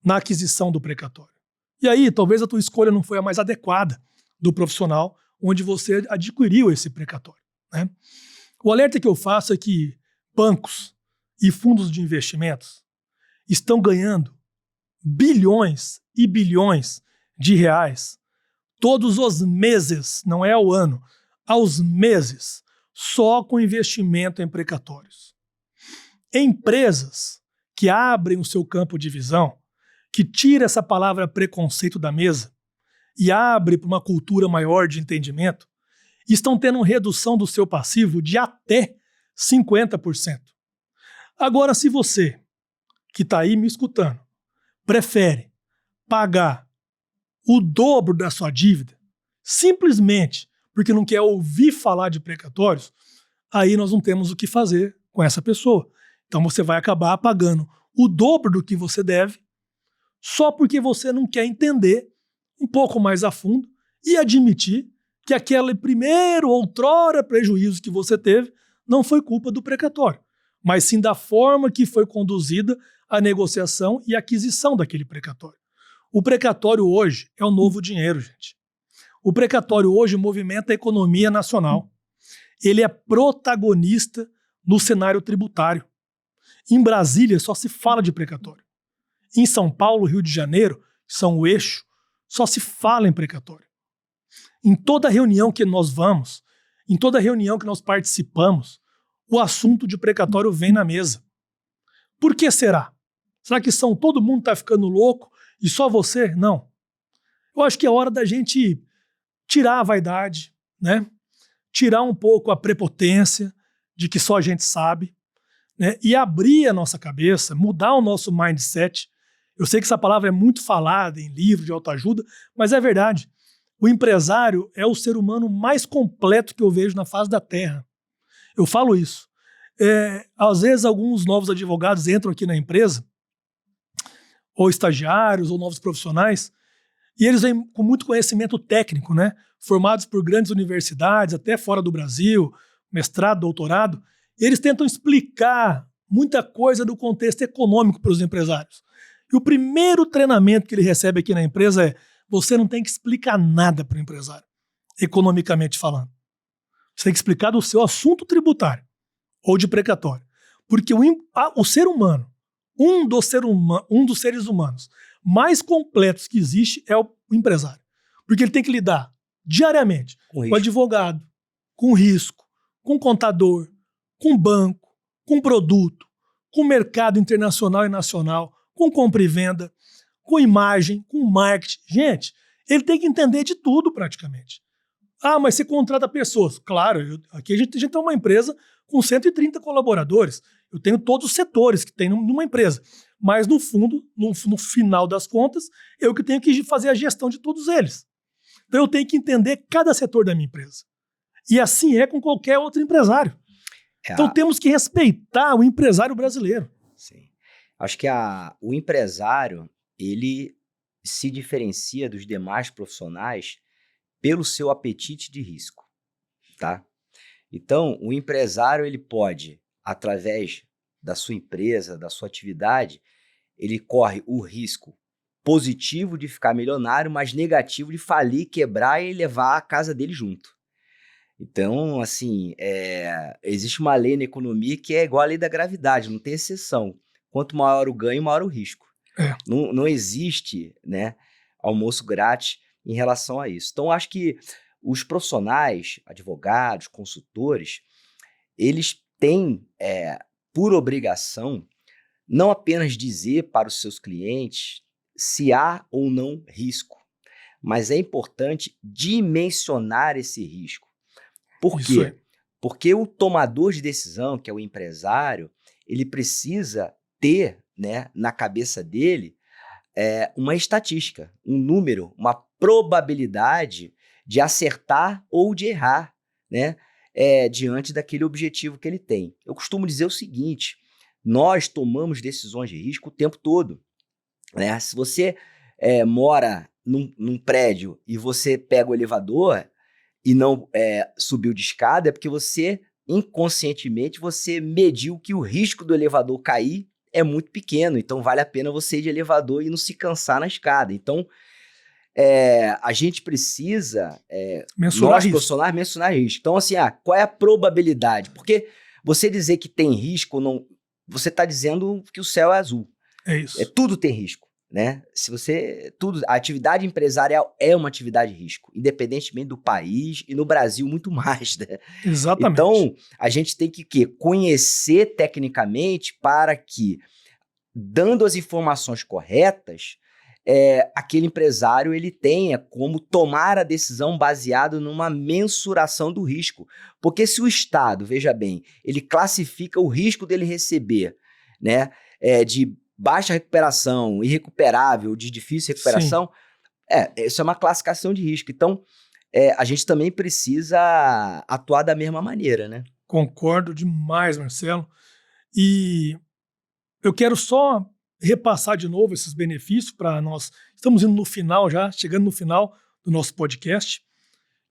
na aquisição do precatório. E aí, talvez a tua escolha não foi a mais adequada do profissional onde você adquiriu esse precatório, né? O alerta que eu faço é que bancos e fundos de investimentos estão ganhando bilhões e bilhões de reais todos os meses, não é ao ano, aos meses, só com investimento em precatórios. Empresas que abrem o seu campo de visão, que tira essa palavra preconceito da mesa e abre para uma cultura maior de entendimento, estão tendo uma redução do seu passivo de até 50%. Agora, se você, que está aí me escutando, prefere pagar o dobro da sua dívida, simplesmente porque não quer ouvir falar de precatórios, aí nós não temos o que fazer com essa pessoa. Então você vai acabar pagando o dobro do que você deve, só porque você não quer entender um pouco mais a fundo e admitir que aquele primeiro outrora prejuízo que você teve não foi culpa do precatório, mas sim da forma que foi conduzida a negociação e aquisição daquele precatório. O precatório hoje é o novo dinheiro, gente. O precatório hoje movimenta a economia nacional. Ele é protagonista no cenário tributário. Em Brasília só se fala de precatório. Em São Paulo, Rio de Janeiro, que são o eixo, só se fala em precatório. Em toda reunião que nós vamos, em toda reunião que nós participamos, o assunto de precatório vem na mesa. Por que será? Será que todo mundo está ficando louco e só você? Não. Eu acho que é hora da gente tirar a vaidade, né? Tirar um pouco a prepotência de que só a gente sabe, né? E abrir a nossa cabeça, mudar o nosso mindset. Eu sei que essa palavra é muito falada em livro de autoajuda, mas é verdade. O empresário é o ser humano mais completo que eu vejo na face da Terra. Eu falo isso. Às vezes, alguns novos advogados entram aqui na empresa, ou estagiários, ou novos profissionais, e eles vêm com muito conhecimento técnico, né? Formados por grandes universidades, até fora do Brasil, mestrado, doutorado. Eles tentam explicar muita coisa do contexto econômico para os empresários. E o primeiro treinamento que ele recebe aqui na empresa é: você não tem que explicar nada para o empresário, economicamente falando. Você tem que explicar do seu assunto tributário ou de precatório. Porque o ser humano, um dos seres humanos mais completos que existe é o empresário. Porque ele tem que lidar diariamente com advogado, com risco, com contador, com banco, com produto, com mercado internacional e nacional, com compra e venda, com imagem, com marketing. Gente, ele tem que entender de tudo praticamente. Ah, mas você contrata pessoas. Claro, aqui a gente tem uma empresa com 130 colaboradores. Eu tenho todos os setores que tem numa empresa. Mas no fundo, no final das contas, eu que tenho que fazer a gestão de todos eles. Então eu tenho que entender cada setor da minha empresa. E assim é com qualquer outro empresário. Então temos que respeitar o empresário brasileiro. Sim. Acho que o empresário, ele se diferencia dos demais profissionais pelo seu apetite de risco, tá? Então, o empresário, ele pode, através da sua empresa, da sua atividade, ele corre o risco positivo de ficar milionário, mas negativo de falir, quebrar e levar a casa dele junto. Então, assim, existe uma lei na economia que é igual à lei da gravidade, não tem exceção. Quanto maior o ganho, maior o risco. Não existe, né, almoço grátis em relação a isso. Então, acho que os profissionais, advogados, consultores, eles têm, por obrigação, não apenas dizer para os seus clientes se há ou não risco, mas é importante dimensionar esse risco. Por quê? Porque o tomador de decisão, que é o empresário, ele precisa ter, né, na cabeça dele uma estatística, um número, uma probabilidade de acertar ou de errar, né, diante daquele objetivo que ele tem. Eu costumo dizer o seguinte: nós tomamos decisões de risco o tempo todo, né? Se você mora num prédio e você pega o elevador e não subiu de escada, é porque você, inconscientemente, você mediu que o risco do elevador cair é muito pequeno, então vale a pena você ir de elevador e não se cansar na escada. Então, a gente precisa, Mensurar nós risco. profissionais, mensurar risco. Então, assim, qual é a probabilidade? Porque você dizer que tem risco, não, você está dizendo que o céu é azul. É isso. Tudo tem risco, né? A atividade empresarial é uma atividade de risco, independentemente do país, e no Brasil muito mais, né? Exatamente. Então, a gente tem que conhecer tecnicamente para que, dando as informações corretas, aquele empresário ele tenha como tomar a decisão baseado numa mensuração do risco. Porque se o Estado, veja bem, ele classifica o risco dele receber, né, de baixa recuperação, irrecuperável, de difícil recuperação, isso é uma classificação de risco. Então, a gente também precisa atuar da mesma maneira, né? Concordo demais, Marcelo. E eu quero só repassar de novo esses benefícios para nós. Estamos indo no final já, chegando no final do nosso podcast,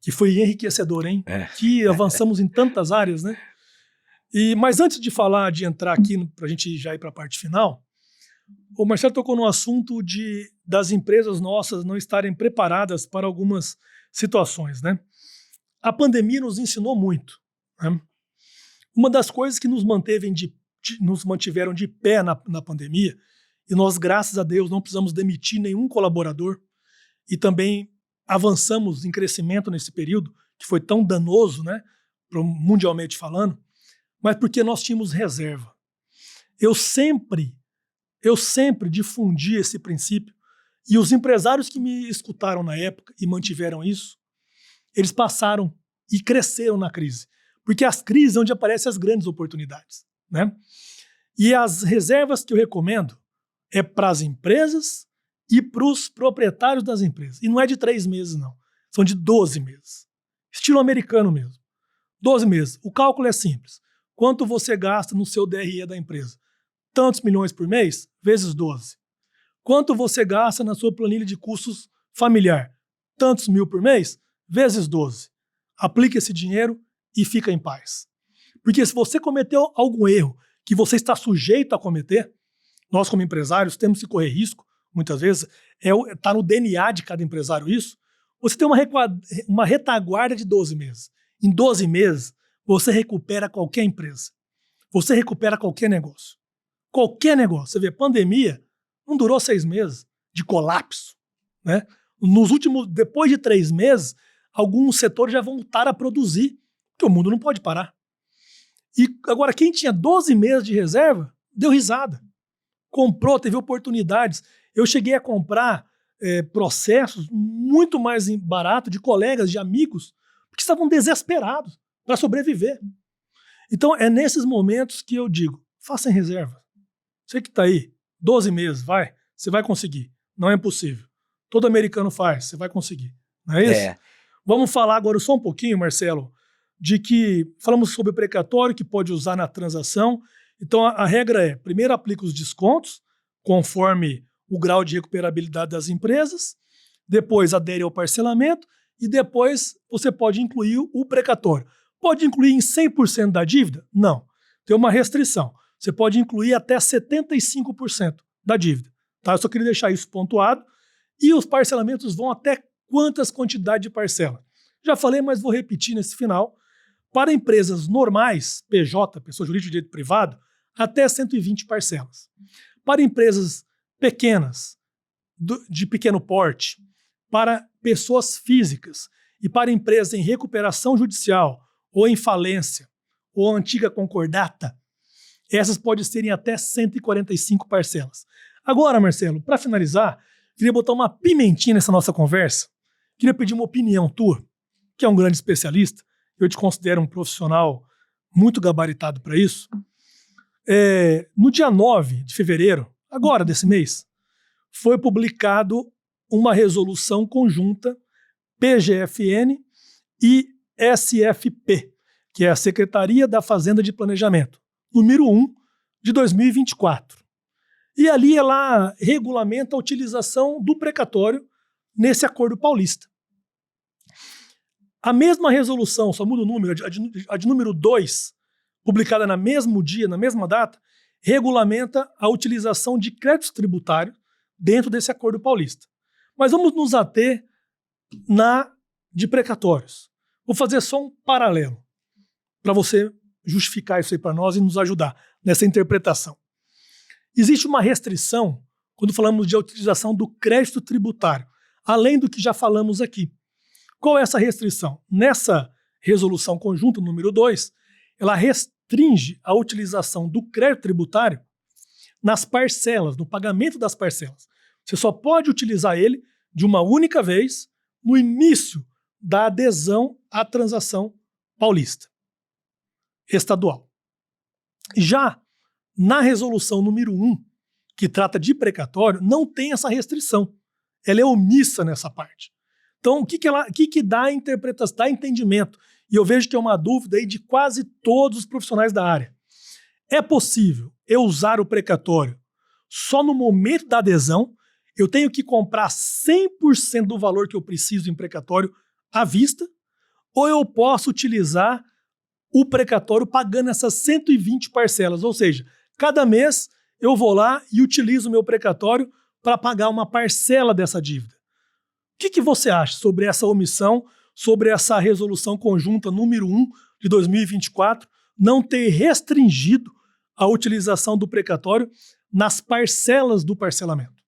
que foi enriquecedor, hein? Que avançamos em tantas áreas, né? Mas antes de entrar aqui para a gente já ir para a parte final, o Marcelo tocou no assunto das empresas nossas não estarem preparadas para algumas situações, né? A pandemia nos ensinou muito, né? Uma das coisas que nos mantiveram de pé na pandemia, e nós, graças a Deus, não precisamos demitir nenhum colaborador, e também avançamos em crescimento nesse período, que foi tão danoso, né, mundialmente falando, mas porque nós tínhamos reserva. Eu sempre difundi esse princípio, e os empresários que me escutaram na época e mantiveram isso, eles passaram e cresceram na crise. Porque as crises é onde aparecem as grandes oportunidades, né? E as reservas que eu recomendo é para as empresas e para os proprietários das empresas. E não é de 3 meses, não. São de 12 meses. Estilo americano mesmo. 12 meses. O cálculo é simples. Quanto você gasta no seu DRE da empresa? Tantos milhões por mês, vezes 12. Quanto você gasta na sua planilha de custos familiar? Tantos mil por mês, vezes 12. Aplique esse dinheiro e fica em paz. Porque se você cometeu algum erro que você está sujeito a cometer, nós como empresários temos que correr risco, muitas vezes, está no DNA de cada empresário isso, você tem uma retaguarda de 12 meses. Em 12 meses, você recupera qualquer empresa. Você recupera qualquer negócio. Qualquer negócio. Você vê, pandemia não durou 6 meses de colapso, né? Depois de 3 meses, alguns setores já voltaram a produzir, porque o mundo não pode parar. E agora, quem tinha 12 meses de reserva, deu risada. Comprou, teve oportunidades. Eu cheguei a comprar processos muito mais barato de colegas, de amigos, porque estavam desesperados para sobreviver. Então, é nesses momentos que eu digo, faça em reserva. Você que está aí, 12 meses, você vai conseguir. Não é impossível. Todo americano faz, você vai conseguir. Não é isso? Vamos falar agora só um pouquinho, Marcelo, de que falamos sobre o precatório que pode usar na transação. Então, a regra é, primeiro aplica os descontos, conforme o grau de recuperabilidade das empresas, depois adere ao parcelamento e depois você pode incluir o precatório. Pode incluir em 100% da dívida? Não. Tem uma restrição. Você pode incluir até 75% da dívida. Tá? Eu só queria deixar isso pontuado. E os parcelamentos vão até quantas quantidades de parcela? Já falei, mas vou repetir nesse final. Para empresas normais, PJ, pessoa jurídica de direito privado, até 120 parcelas. Para empresas pequenas, de pequeno porte, para pessoas físicas e para empresas em recuperação judicial ou em falência ou antiga concordata, essas podem serem até 145 parcelas. Agora, Marcelo, para finalizar, queria botar uma pimentinha nessa nossa conversa. Queria pedir uma opinião tua, que é um grande especialista. Eu te considero um profissional muito gabaritado para isso. No dia 9 de fevereiro, agora desse mês, foi publicado uma resolução conjunta PGFN e SFP, que é a Secretaria da Fazenda de Planejamento, número 1 de 2024. E ali ela regulamenta a utilização do precatório nesse acordo paulista. A mesma resolução, só muda o número, a de número 2, publicada no mesmo dia, na mesma data, regulamenta a utilização de créditos tributários dentro desse acordo paulista. Mas vamos nos ater de precatórios. Vou fazer só um paralelo para você justificar isso aí para nós e nos ajudar nessa interpretação. Existe uma restrição quando falamos de utilização do crédito tributário, além do que já falamos aqui. Qual é essa restrição? Nessa resolução conjunta número 2, ela restringe a utilização do crédito tributário nas parcelas, no pagamento das parcelas. Você só pode utilizar ele de uma única vez no início da adesão à transação paulista, estadual. Já na resolução número 1, que trata de precatório, não tem essa restrição. Ela é omissa nessa parte. Então, o que dá interpretação, dá entendimento? E eu vejo que é uma dúvida aí de quase todos os profissionais da área. É possível eu usar o precatório só no momento da adesão? Eu tenho que comprar 100% do valor que eu preciso em precatório à vista? Ou eu posso utilizar o precatório pagando essas 120 parcelas? Ou seja, cada mês eu vou lá e utilizo o meu precatório para pagar uma parcela dessa dívida. O que você acha sobre essa omissão, sobre essa resolução conjunta número 1 de 2024, não ter restringido a utilização do precatório nas parcelas do parcelamento?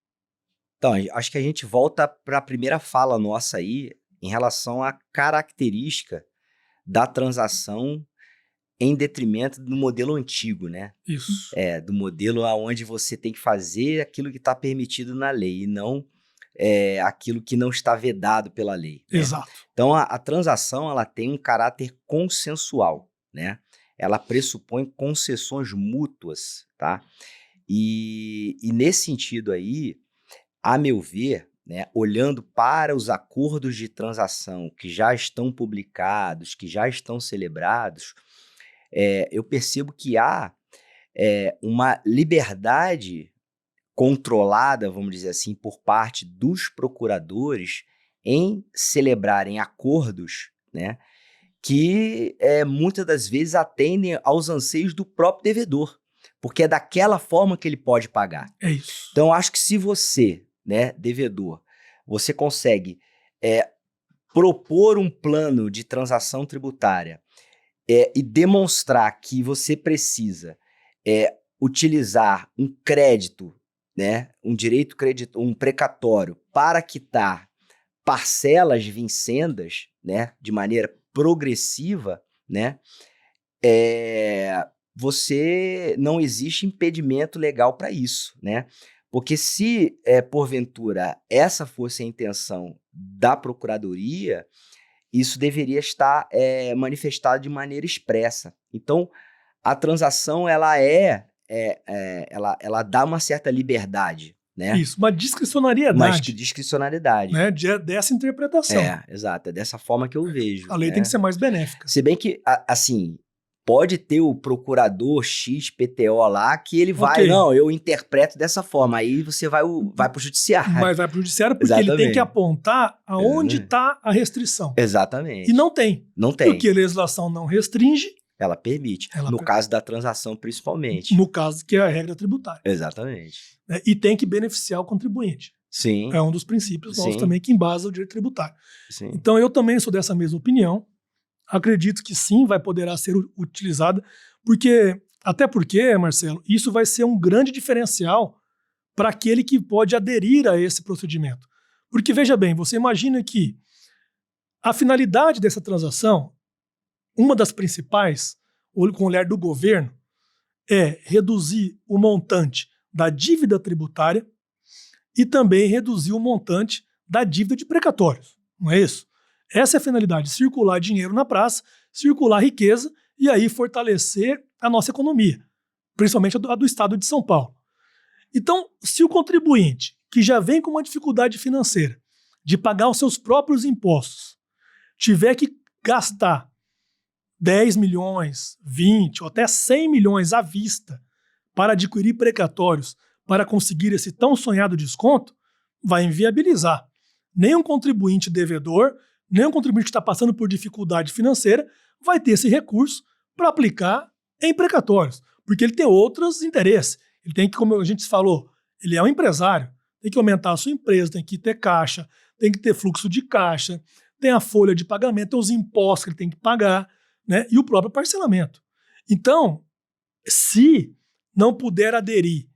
Então, acho que a gente volta para a primeira fala nossa aí em relação à característica da transação em detrimento do modelo antigo, né? Isso. Do modelo onde você tem que fazer aquilo que está permitido na lei e não aquilo que não está vedado pela lei. Né? Exato. Então, a transação ela tem um caráter consensual, né? Ela pressupõe concessões mútuas, tá? E nesse sentido aí, a meu ver, né, olhando para os acordos de transação que já estão publicados, que já estão celebrados, eu percebo que há uma liberdade controlada, vamos dizer assim, por parte dos procuradores em celebrarem acordos, né, que muitas das vezes atendem aos anseios do próprio devedor, porque é daquela forma que ele pode pagar. É isso. Então, acho que se você, né, devedor, você consegue propor um plano de transação tributária e demonstrar que você precisa utilizar um crédito, né, um direito crédito, um precatório para quitar parcelas vincendas, né, de maneira progressiva, né, você não existe impedimento legal para isso, né? Porque se, porventura, essa fosse a intenção da Procuradoria, isso deveria estar manifestado de maneira expressa. Então, a transação ela dá uma certa liberdade, né? Isso, uma discricionariedade. Mas que discricionariedade. Né, dessa interpretação. Exato. É dessa forma que eu vejo. A lei tem que ser mais benéfica. Se bem que, assim, pode ter o procurador XPTO lá que ele vai, não, eu interpreto dessa forma. Aí você vai pro judiciário. Mas vai pro judiciário porque ele tem que apontar aonde está a restrição. Exatamente. E não tem. Não tem. Porque a legislação não restringe. Ela permite. No caso da transação, principalmente. No caso que é a regra tributária. Exatamente. E tem que beneficiar o contribuinte. Sim. É um dos princípios nossos também que embasa o direito tributário. Sim. Então eu também sou dessa mesma opinião. Acredito que sim, poderá ser utilizada, até porque, Marcelo, isso vai ser um grande diferencial para aquele que pode aderir a esse procedimento. Porque, veja bem, você imagina que a finalidade dessa transação, uma das principais, com o olhar do governo, é reduzir o montante da dívida tributária e também reduzir o montante da dívida de precatórios, não é isso? Essa é a finalidade, circular dinheiro na praça, circular riqueza e aí fortalecer a nossa economia, principalmente a do estado de São Paulo. Então, se o contribuinte, que já vem com uma dificuldade financeira de pagar os seus próprios impostos, tiver que gastar 10 milhões, 20 ou até 100 milhões à vista para adquirir precatórios para conseguir esse tão sonhado desconto, vai inviabilizar. Nem um contribuinte devedor, nem um contribuinte que está passando por dificuldade financeira vai ter esse recurso para aplicar em precatórios, porque ele tem outros interesses. Ele tem que, como a gente falou, ele é um empresário, tem que aumentar a sua empresa, tem que ter caixa, tem que ter fluxo de caixa, tem a folha de pagamento, tem os impostos que ele tem que pagar, né? E o próprio parcelamento. Então, se não puder aderir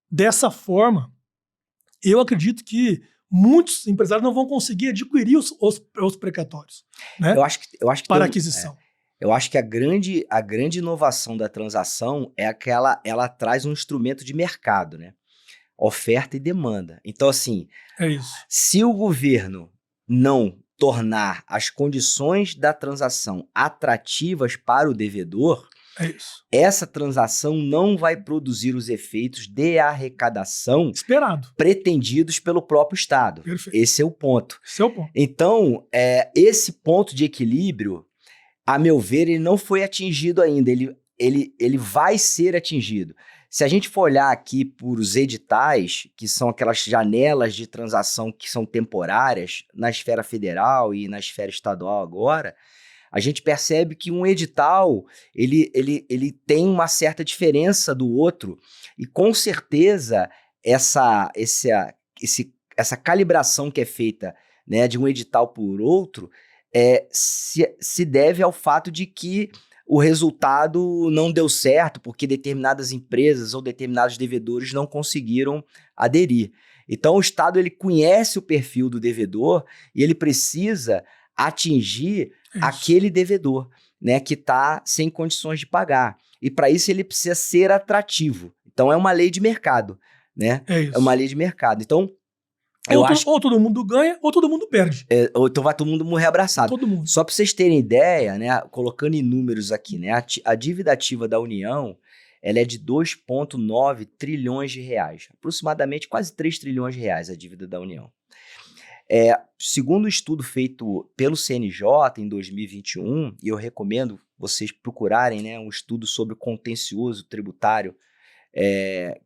dessa forma, eu acredito que muitos empresários não vão conseguir adquirir os precatórios, né? Eu acho que para aquisição. Eu acho que a grande inovação da transação é aquela, ela traz um instrumento de mercado, né? Oferta e demanda. Então, assim, É isso. se o governo não tornar as condições da transação atrativas para o devedor, É isso. essa transação não vai produzir os efeitos de arrecadação Esperado. pretendidos pelo próprio Estado. Perfeito. Esse é o ponto. Esse é o ponto. Então, esse ponto de equilíbrio, a meu ver, ele não foi atingido ainda. Ele vai ser atingido. Se a gente for olhar aqui por os editais, que são aquelas janelas de transação que são temporárias na esfera federal e na esfera estadual agora, a gente percebe que um edital, ele tem uma certa diferença do outro e, com certeza, essa calibração que é feita, né, de um edital por outro se deve ao fato de que o resultado não deu certo porque determinadas empresas ou determinados devedores não conseguiram aderir. Então, o Estado ele conhece o perfil do devedor e ele precisa atingir aquele devedor, né, que está sem condições de pagar. E para isso ele precisa ser atrativo. Então, é uma lei de mercado, né? É isso. É uma lei de mercado. Então, ou todo mundo ganha, ou todo mundo perde. ou então vai todo mundo morrer abraçado. Todo mundo. Só para vocês terem ideia, né, colocando em números aqui, né, a dívida ativa da União, ela é de 2,9 trilhões de reais. Aproximadamente quase 3 trilhões de reais a dívida da União. Segundo o estudo feito pelo CNJ em 2021, e eu recomendo vocês procurarem, né, um estudo sobre o contencioso tributário,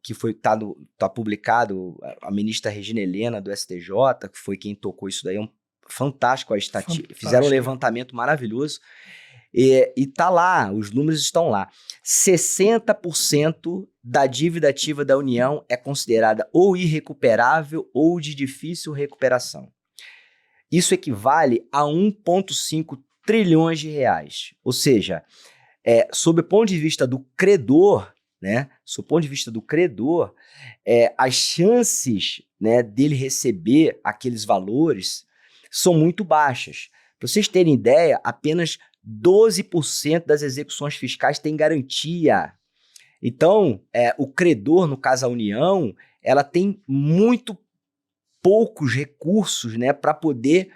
que tá publicado, a ministra Regina Helena do STJ, que foi quem tocou isso daí, fantástico a estatística, fizeram um levantamento maravilhoso, e tá lá, os números estão lá. 60% da dívida ativa da União é considerada ou irrecuperável ou de difícil recuperação. Isso equivale a 1,5 trilhões de reais. Ou seja, sob o ponto de vista do credor, né? Sob o ponto de vista do credor, as chances, né, dele receber aqueles valores são muito baixas. Para vocês terem ideia, apenas 12% das execuções fiscais têm garantia. Então, o credor, no caso a União, ela tem muito poucos recursos, né, para poder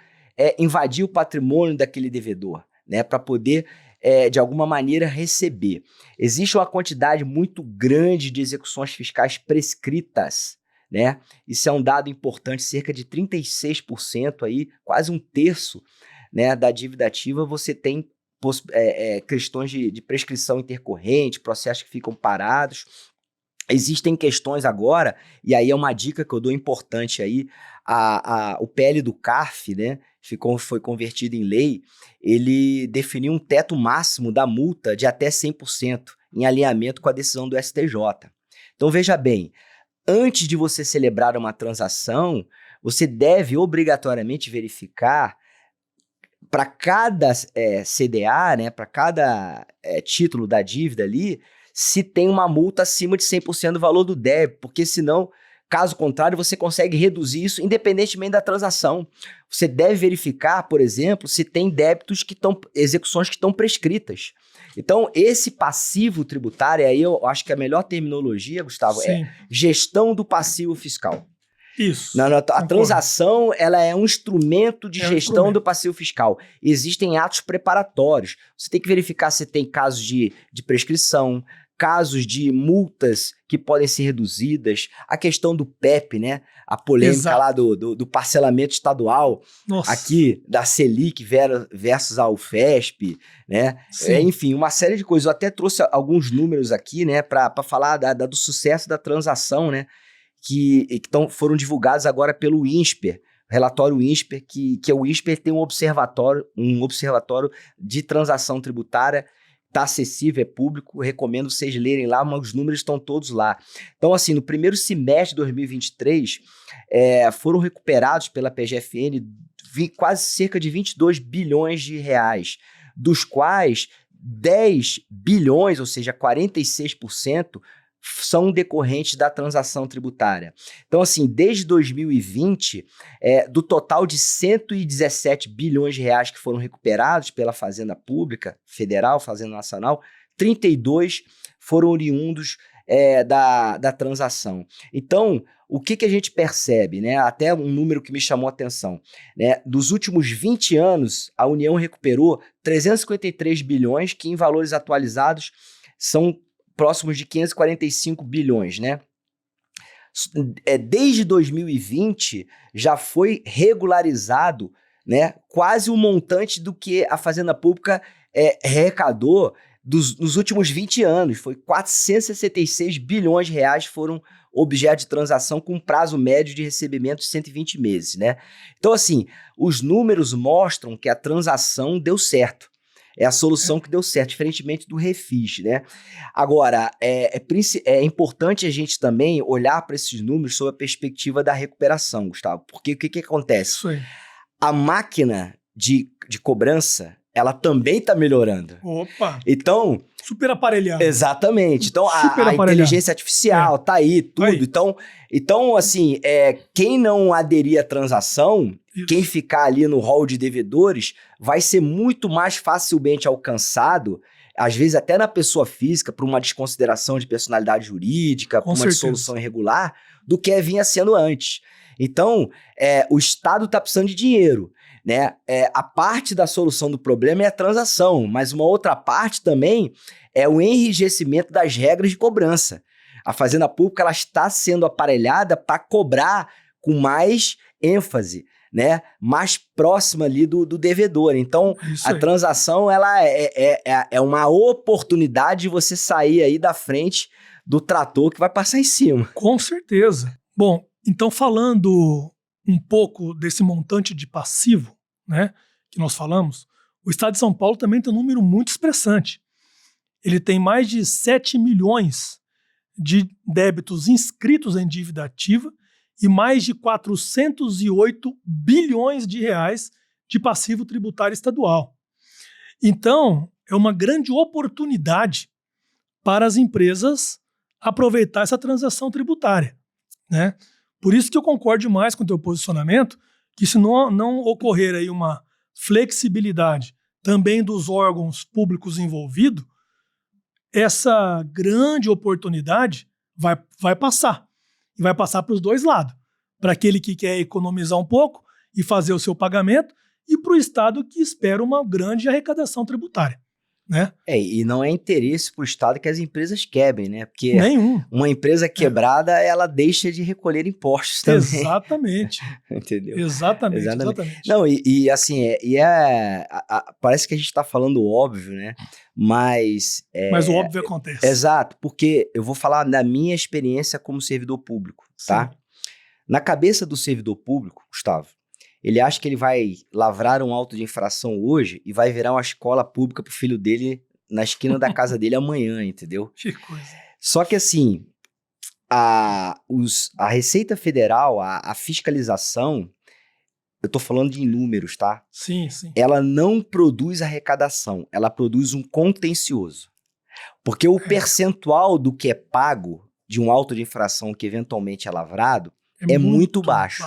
invadir o patrimônio daquele devedor, né, para poder de alguma maneira receber. Existe uma quantidade muito grande de execuções fiscais prescritas, né? Isso é um dado importante, cerca de 36%, aí, quase um terço, né, da dívida ativa você tem questões de prescrição intercorrente, processos que ficam parados. Existem questões agora, e aí é uma dica que eu dou importante aí, o PL do CARF, né, foi convertido em lei, ele definiu um teto máximo da multa de até 100%, em alinhamento com a decisão do STJ. Então veja bem, antes de você celebrar uma transação, você deve obrigatoriamente verificar para cada CDA, né, para cada título da dívida ali, se tem uma multa acima de 100% do valor do débito, porque senão, caso contrário, você consegue reduzir isso independentemente da transação. Você deve verificar, por exemplo, se tem débitos execuções que estão prescritas. Então, esse passivo tributário, aí eu acho que a melhor terminologia, Gustavo, Sim. é gestão do passivo fiscal. Isso. A transação, ela é um instrumento de gestão do passivo fiscal. Existem atos preparatórios. Você tem que verificar se tem casos de prescrição, casos de multas que podem ser reduzidas, a questão do PEP, né? A polêmica lá do parcelamento estadual, aqui da Selic versus a UFESP, né? Enfim, uma série de coisas. Eu até trouxe alguns números aqui, né, para falar do sucesso da transação, né? Que foram divulgados agora pelo INSPER, relatório INSPER, que o INSPER tem um observatório de transação tributária Tá acessível, é público, recomendo vocês lerem lá, mas os números estão todos lá. Então, assim, no primeiro semestre de 2023, foram recuperados pela PGFN quase cerca de 22 bilhões de reais, dos quais 10 bilhões, ou seja, 46%, são decorrentes da transação tributária. Então, assim, desde 2020, do total de 117 bilhões de reais que foram recuperados pela Fazenda Pública Federal, Fazenda Nacional, 32 foram oriundos da transação. Então, o que a gente percebe, né? Até um número que me chamou a atenção, né? Dos últimos 20 anos, a União recuperou 353 bilhões, que em valores atualizados são próximos de 545 bilhões, né? Desde 2020, já foi regularizado, né, quase o montante do que a Fazenda Pública arrecadou nos últimos 20 anos. Foi 466 bilhões de reais foram objeto de transação com prazo médio de recebimento de 120 meses, né? Então, assim, os números mostram que a transação deu certo. É a solução que deu certo, diferentemente do refis, né? Agora, é importante a gente também olhar para esses números sob a perspectiva da recuperação, Gustavo. Porque o que acontece? Isso aí. A máquina de cobrança, ela também está melhorando. Opa! Então... Super aparelhado. Exatamente. Então, a inteligência artificial tá aí, tudo. Aí. Então, assim, quem não aderir à transação, quem ficar ali no hall de devedores, vai ser muito mais facilmente alcançado, às vezes até na pessoa física, por uma desconsideração de personalidade jurídica, por uma dissolução irregular, do que vinha sendo antes. Então, o Estado está precisando de dinheiro. Né? A parte da solução do problema é a transação, mas uma outra parte também é o enrijecimento das regras de cobrança. A Fazenda Pública ela está sendo aparelhada para cobrar com mais ênfase, né? Mais próxima ali do devedor. Então, a transação ela é uma oportunidade de você sair aí da frente do trator que vai passar em cima. Com certeza. Bom, então falando um pouco desse montante de passivo, né, que nós falamos, o Estado de São Paulo também tem um número muito expressante. Ele tem mais de 7 milhões de débitos inscritos em dívida ativa e mais de 408 bilhões de reais de passivo tributário estadual. Então, é uma grande oportunidade para as empresas aproveitar essa transação tributária, né? Por isso que eu concordo demais com o teu posicionamento, que se não ocorrer aí uma flexibilidade também dos órgãos públicos envolvidos, essa grande oportunidade vai passar. E vai passar para os dois lados. Para aquele que quer economizar um pouco e fazer o seu pagamento, e para o Estado que espera uma grande arrecadação tributária. Né? E não é interesse para o Estado que as empresas quebrem, né? Porque nenhum. Uma empresa quebrada, ela deixa de recolher impostos também. Exatamente. Entendeu? Exatamente. Não, assim, parece que a gente está falando óbvio, né? Mas o óbvio acontece. Exato, porque eu vou falar da minha experiência como servidor público, tá? Sim. Na cabeça do servidor público, Gustavo, ele acha que ele vai lavrar um auto de infração hoje e vai virar uma escola pública pro filho dele na esquina da casa dele amanhã, entendeu? Que coisa. Só que assim, a Receita Federal, a fiscalização, eu tô falando de números, tá? Sim. Ela não produz arrecadação, ela produz um contencioso. Porque o percentual do que é pago de um auto de infração que eventualmente é lavrado é muito baixo.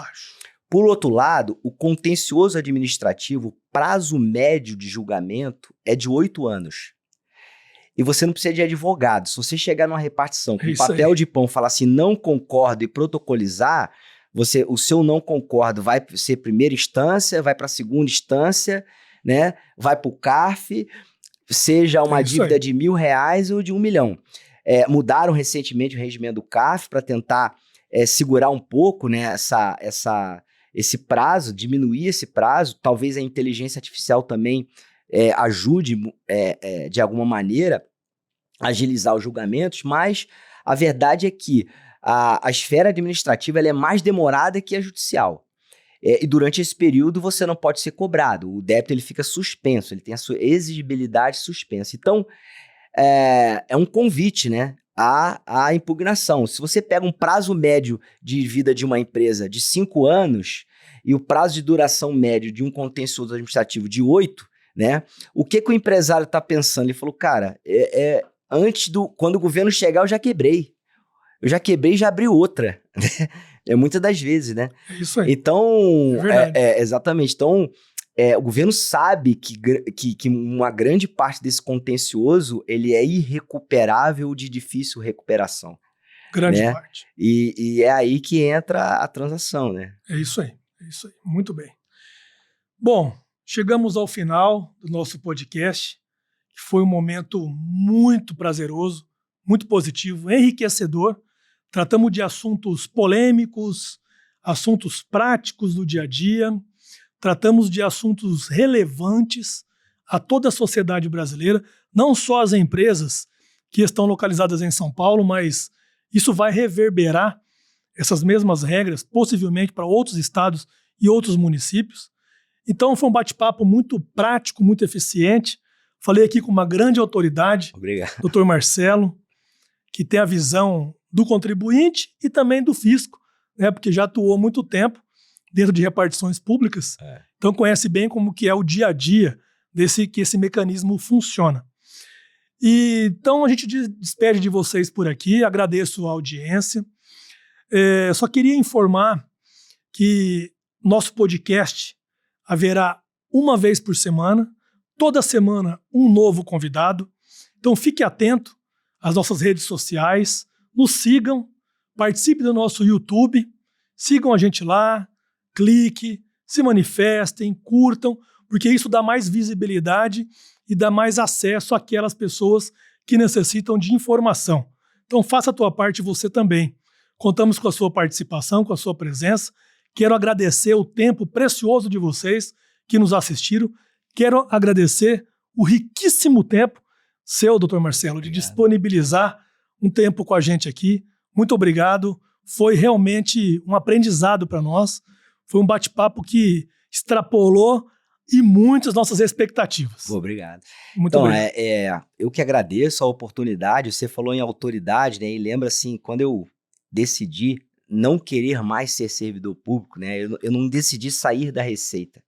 Por outro lado, o contencioso administrativo, o prazo médio de julgamento é de 8 anos. E você não precisa de advogado. Se você chegar numa repartição com papel de pão, falar assim, não concordo e protocolizar, o seu não concordo vai ser primeira instância, vai para segunda instância, né? Vai para o CARF, seja uma dívida de R$1.000 ou de 1 milhão. Mudaram recentemente o regimento do CARF para tentar segurar um pouco, né, esse prazo, diminuir esse prazo. Talvez a inteligência artificial também ajude de alguma maneira a agilizar os julgamentos, mas a verdade é que a esfera administrativa ela é mais demorada que a judicial. E durante esse período você não pode ser cobrado. O débito ele fica suspenso, ele tem a sua exigibilidade suspensa. Então, é um convite, né, à impugnação. Se você pega um prazo médio de vida de uma empresa de 5 anos e o prazo de duração médio de um contencioso administrativo de 8, né, o que o empresário está pensando? Ele falou, cara, quando o governo chegar, eu já quebrei. Eu já quebrei e já abri outra. Muitas das vezes, né? É isso aí. Então, É verdade. exatamente. Então, o governo sabe que uma grande parte desse contencioso, ele é irrecuperável, de difícil recuperação. Grande né? parte. E é aí que entra a transação, né? É isso aí. Muito bem. Bom, chegamos ao final do nosso podcast, que foi um momento muito prazeroso, muito positivo, enriquecedor. Tratamos de assuntos polêmicos, assuntos práticos do dia a dia, tratamos de assuntos relevantes a toda a sociedade brasileira, não só as empresas que estão localizadas em São Paulo, mas isso vai reverberar essas mesmas regras, possivelmente para outros estados e outros municípios. Então foi um bate-papo muito prático, muito eficiente. Falei aqui com uma grande autoridade, Obrigado. Dr. Marcelo, que tem a visão do contribuinte e também do fisco, né, porque já atuou há muito tempo dentro de repartições públicas, então conhece bem como que é o dia a dia que esse mecanismo funciona. Então a gente despede de vocês por aqui, agradeço a audiência. Só queria informar que nosso podcast haverá uma vez por semana, toda semana um novo convidado, então fique atento às nossas redes sociais, nos sigam, participe do nosso YouTube, sigam a gente lá, clique, se manifestem, curtam, porque isso dá mais visibilidade e dá mais acesso àquelas pessoas que necessitam de informação. Então faça a tua parte você também. Contamos com a sua participação, com a sua presença. Quero agradecer o tempo precioso de vocês que nos assistiram. Quero agradecer o riquíssimo tempo seu, Dr. Marcelo, de disponibilizar um tempo com a gente aqui. Muito obrigado. Foi realmente um aprendizado para nós. Foi um bate-papo que extrapolou e muitas nossas expectativas. Obrigado. Muito obrigado. Eu que agradeço a oportunidade. Você falou em autoridade, né? E lembra assim, quando eu decidi não querer mais ser servidor público, né? Eu não decidi sair da Receita.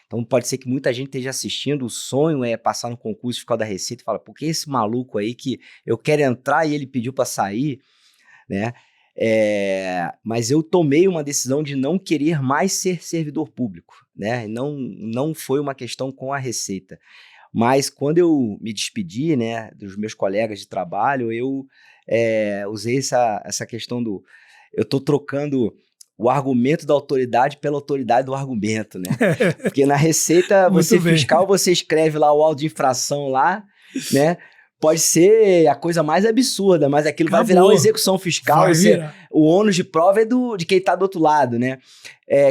Então pode ser que muita gente esteja assistindo, o sonho é passar no concurso fiscal da Receita e fala, por que esse maluco aí que eu quero entrar e ele pediu para sair, né? Mas eu tomei uma decisão de não querer mais ser servidor público, né? Não foi uma questão com a Receita. Mas quando eu me despedi, né, dos meus colegas de trabalho, eu usei essa questão eu estou trocando o argumento da autoridade pela autoridade do argumento, né? Porque na Receita, fiscal, você escreve lá o auto de infração lá, né? Pode ser a coisa mais absurda, mas aquilo vai virar uma execução fiscal. O ônus de prova é de quem está do outro lado, né?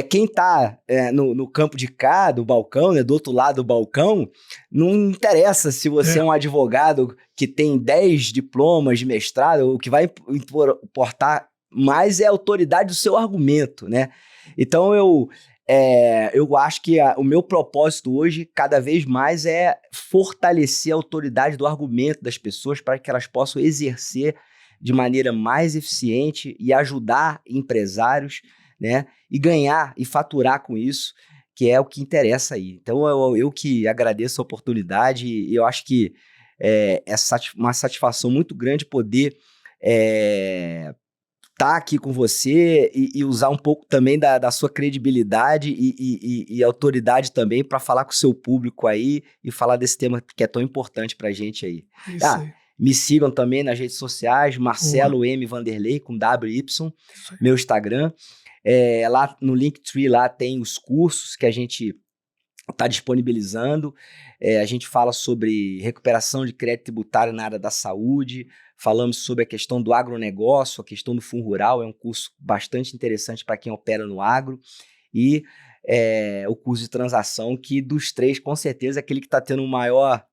Quem está no campo de cá, do balcão, né, do outro lado do balcão, não interessa se você é um advogado que tem 10 diplomas de mestrado, o que vai importar mais é a autoridade do seu argumento, né? Então eu acho que o meu propósito hoje, cada vez mais, é fortalecer a autoridade do argumento das pessoas para que elas possam exercer de maneira mais eficiente e ajudar empresários, né? E ganhar e faturar com isso, que é o que interessa aí. Então eu que agradeço a oportunidade e eu acho que é uma satisfação muito grande poder estar aqui com você e usar um pouco também da sua credibilidade e autoridade também para falar com o seu público aí e falar desse tema que é tão importante para a gente aí. Isso aí. Me sigam também nas redes sociais, Marcelo M. Vanderlei, com WY, meu Instagram. Lá no Linktree lá tem os cursos que a gente está disponibilizando. A gente fala sobre recuperação de crédito tributário na área da saúde, falamos sobre a questão do agronegócio, a questão do Fundo Rural, é um curso bastante interessante para quem opera no agro, e o curso de transação, que dos três, com certeza, é aquele que está tendo maior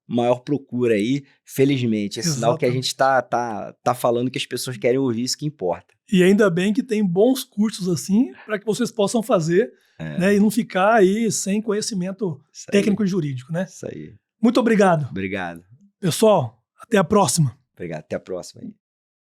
procura aí, felizmente. É sinal que a gente tá falando que as pessoas querem ouvir, isso que importa. E ainda bem que tem bons cursos assim, para que vocês possam fazer, né, e não ficar aí sem conhecimento técnico e jurídico, né? Isso aí. Muito obrigado. Obrigado. Pessoal, até a próxima. Obrigado. Até a próxima aí.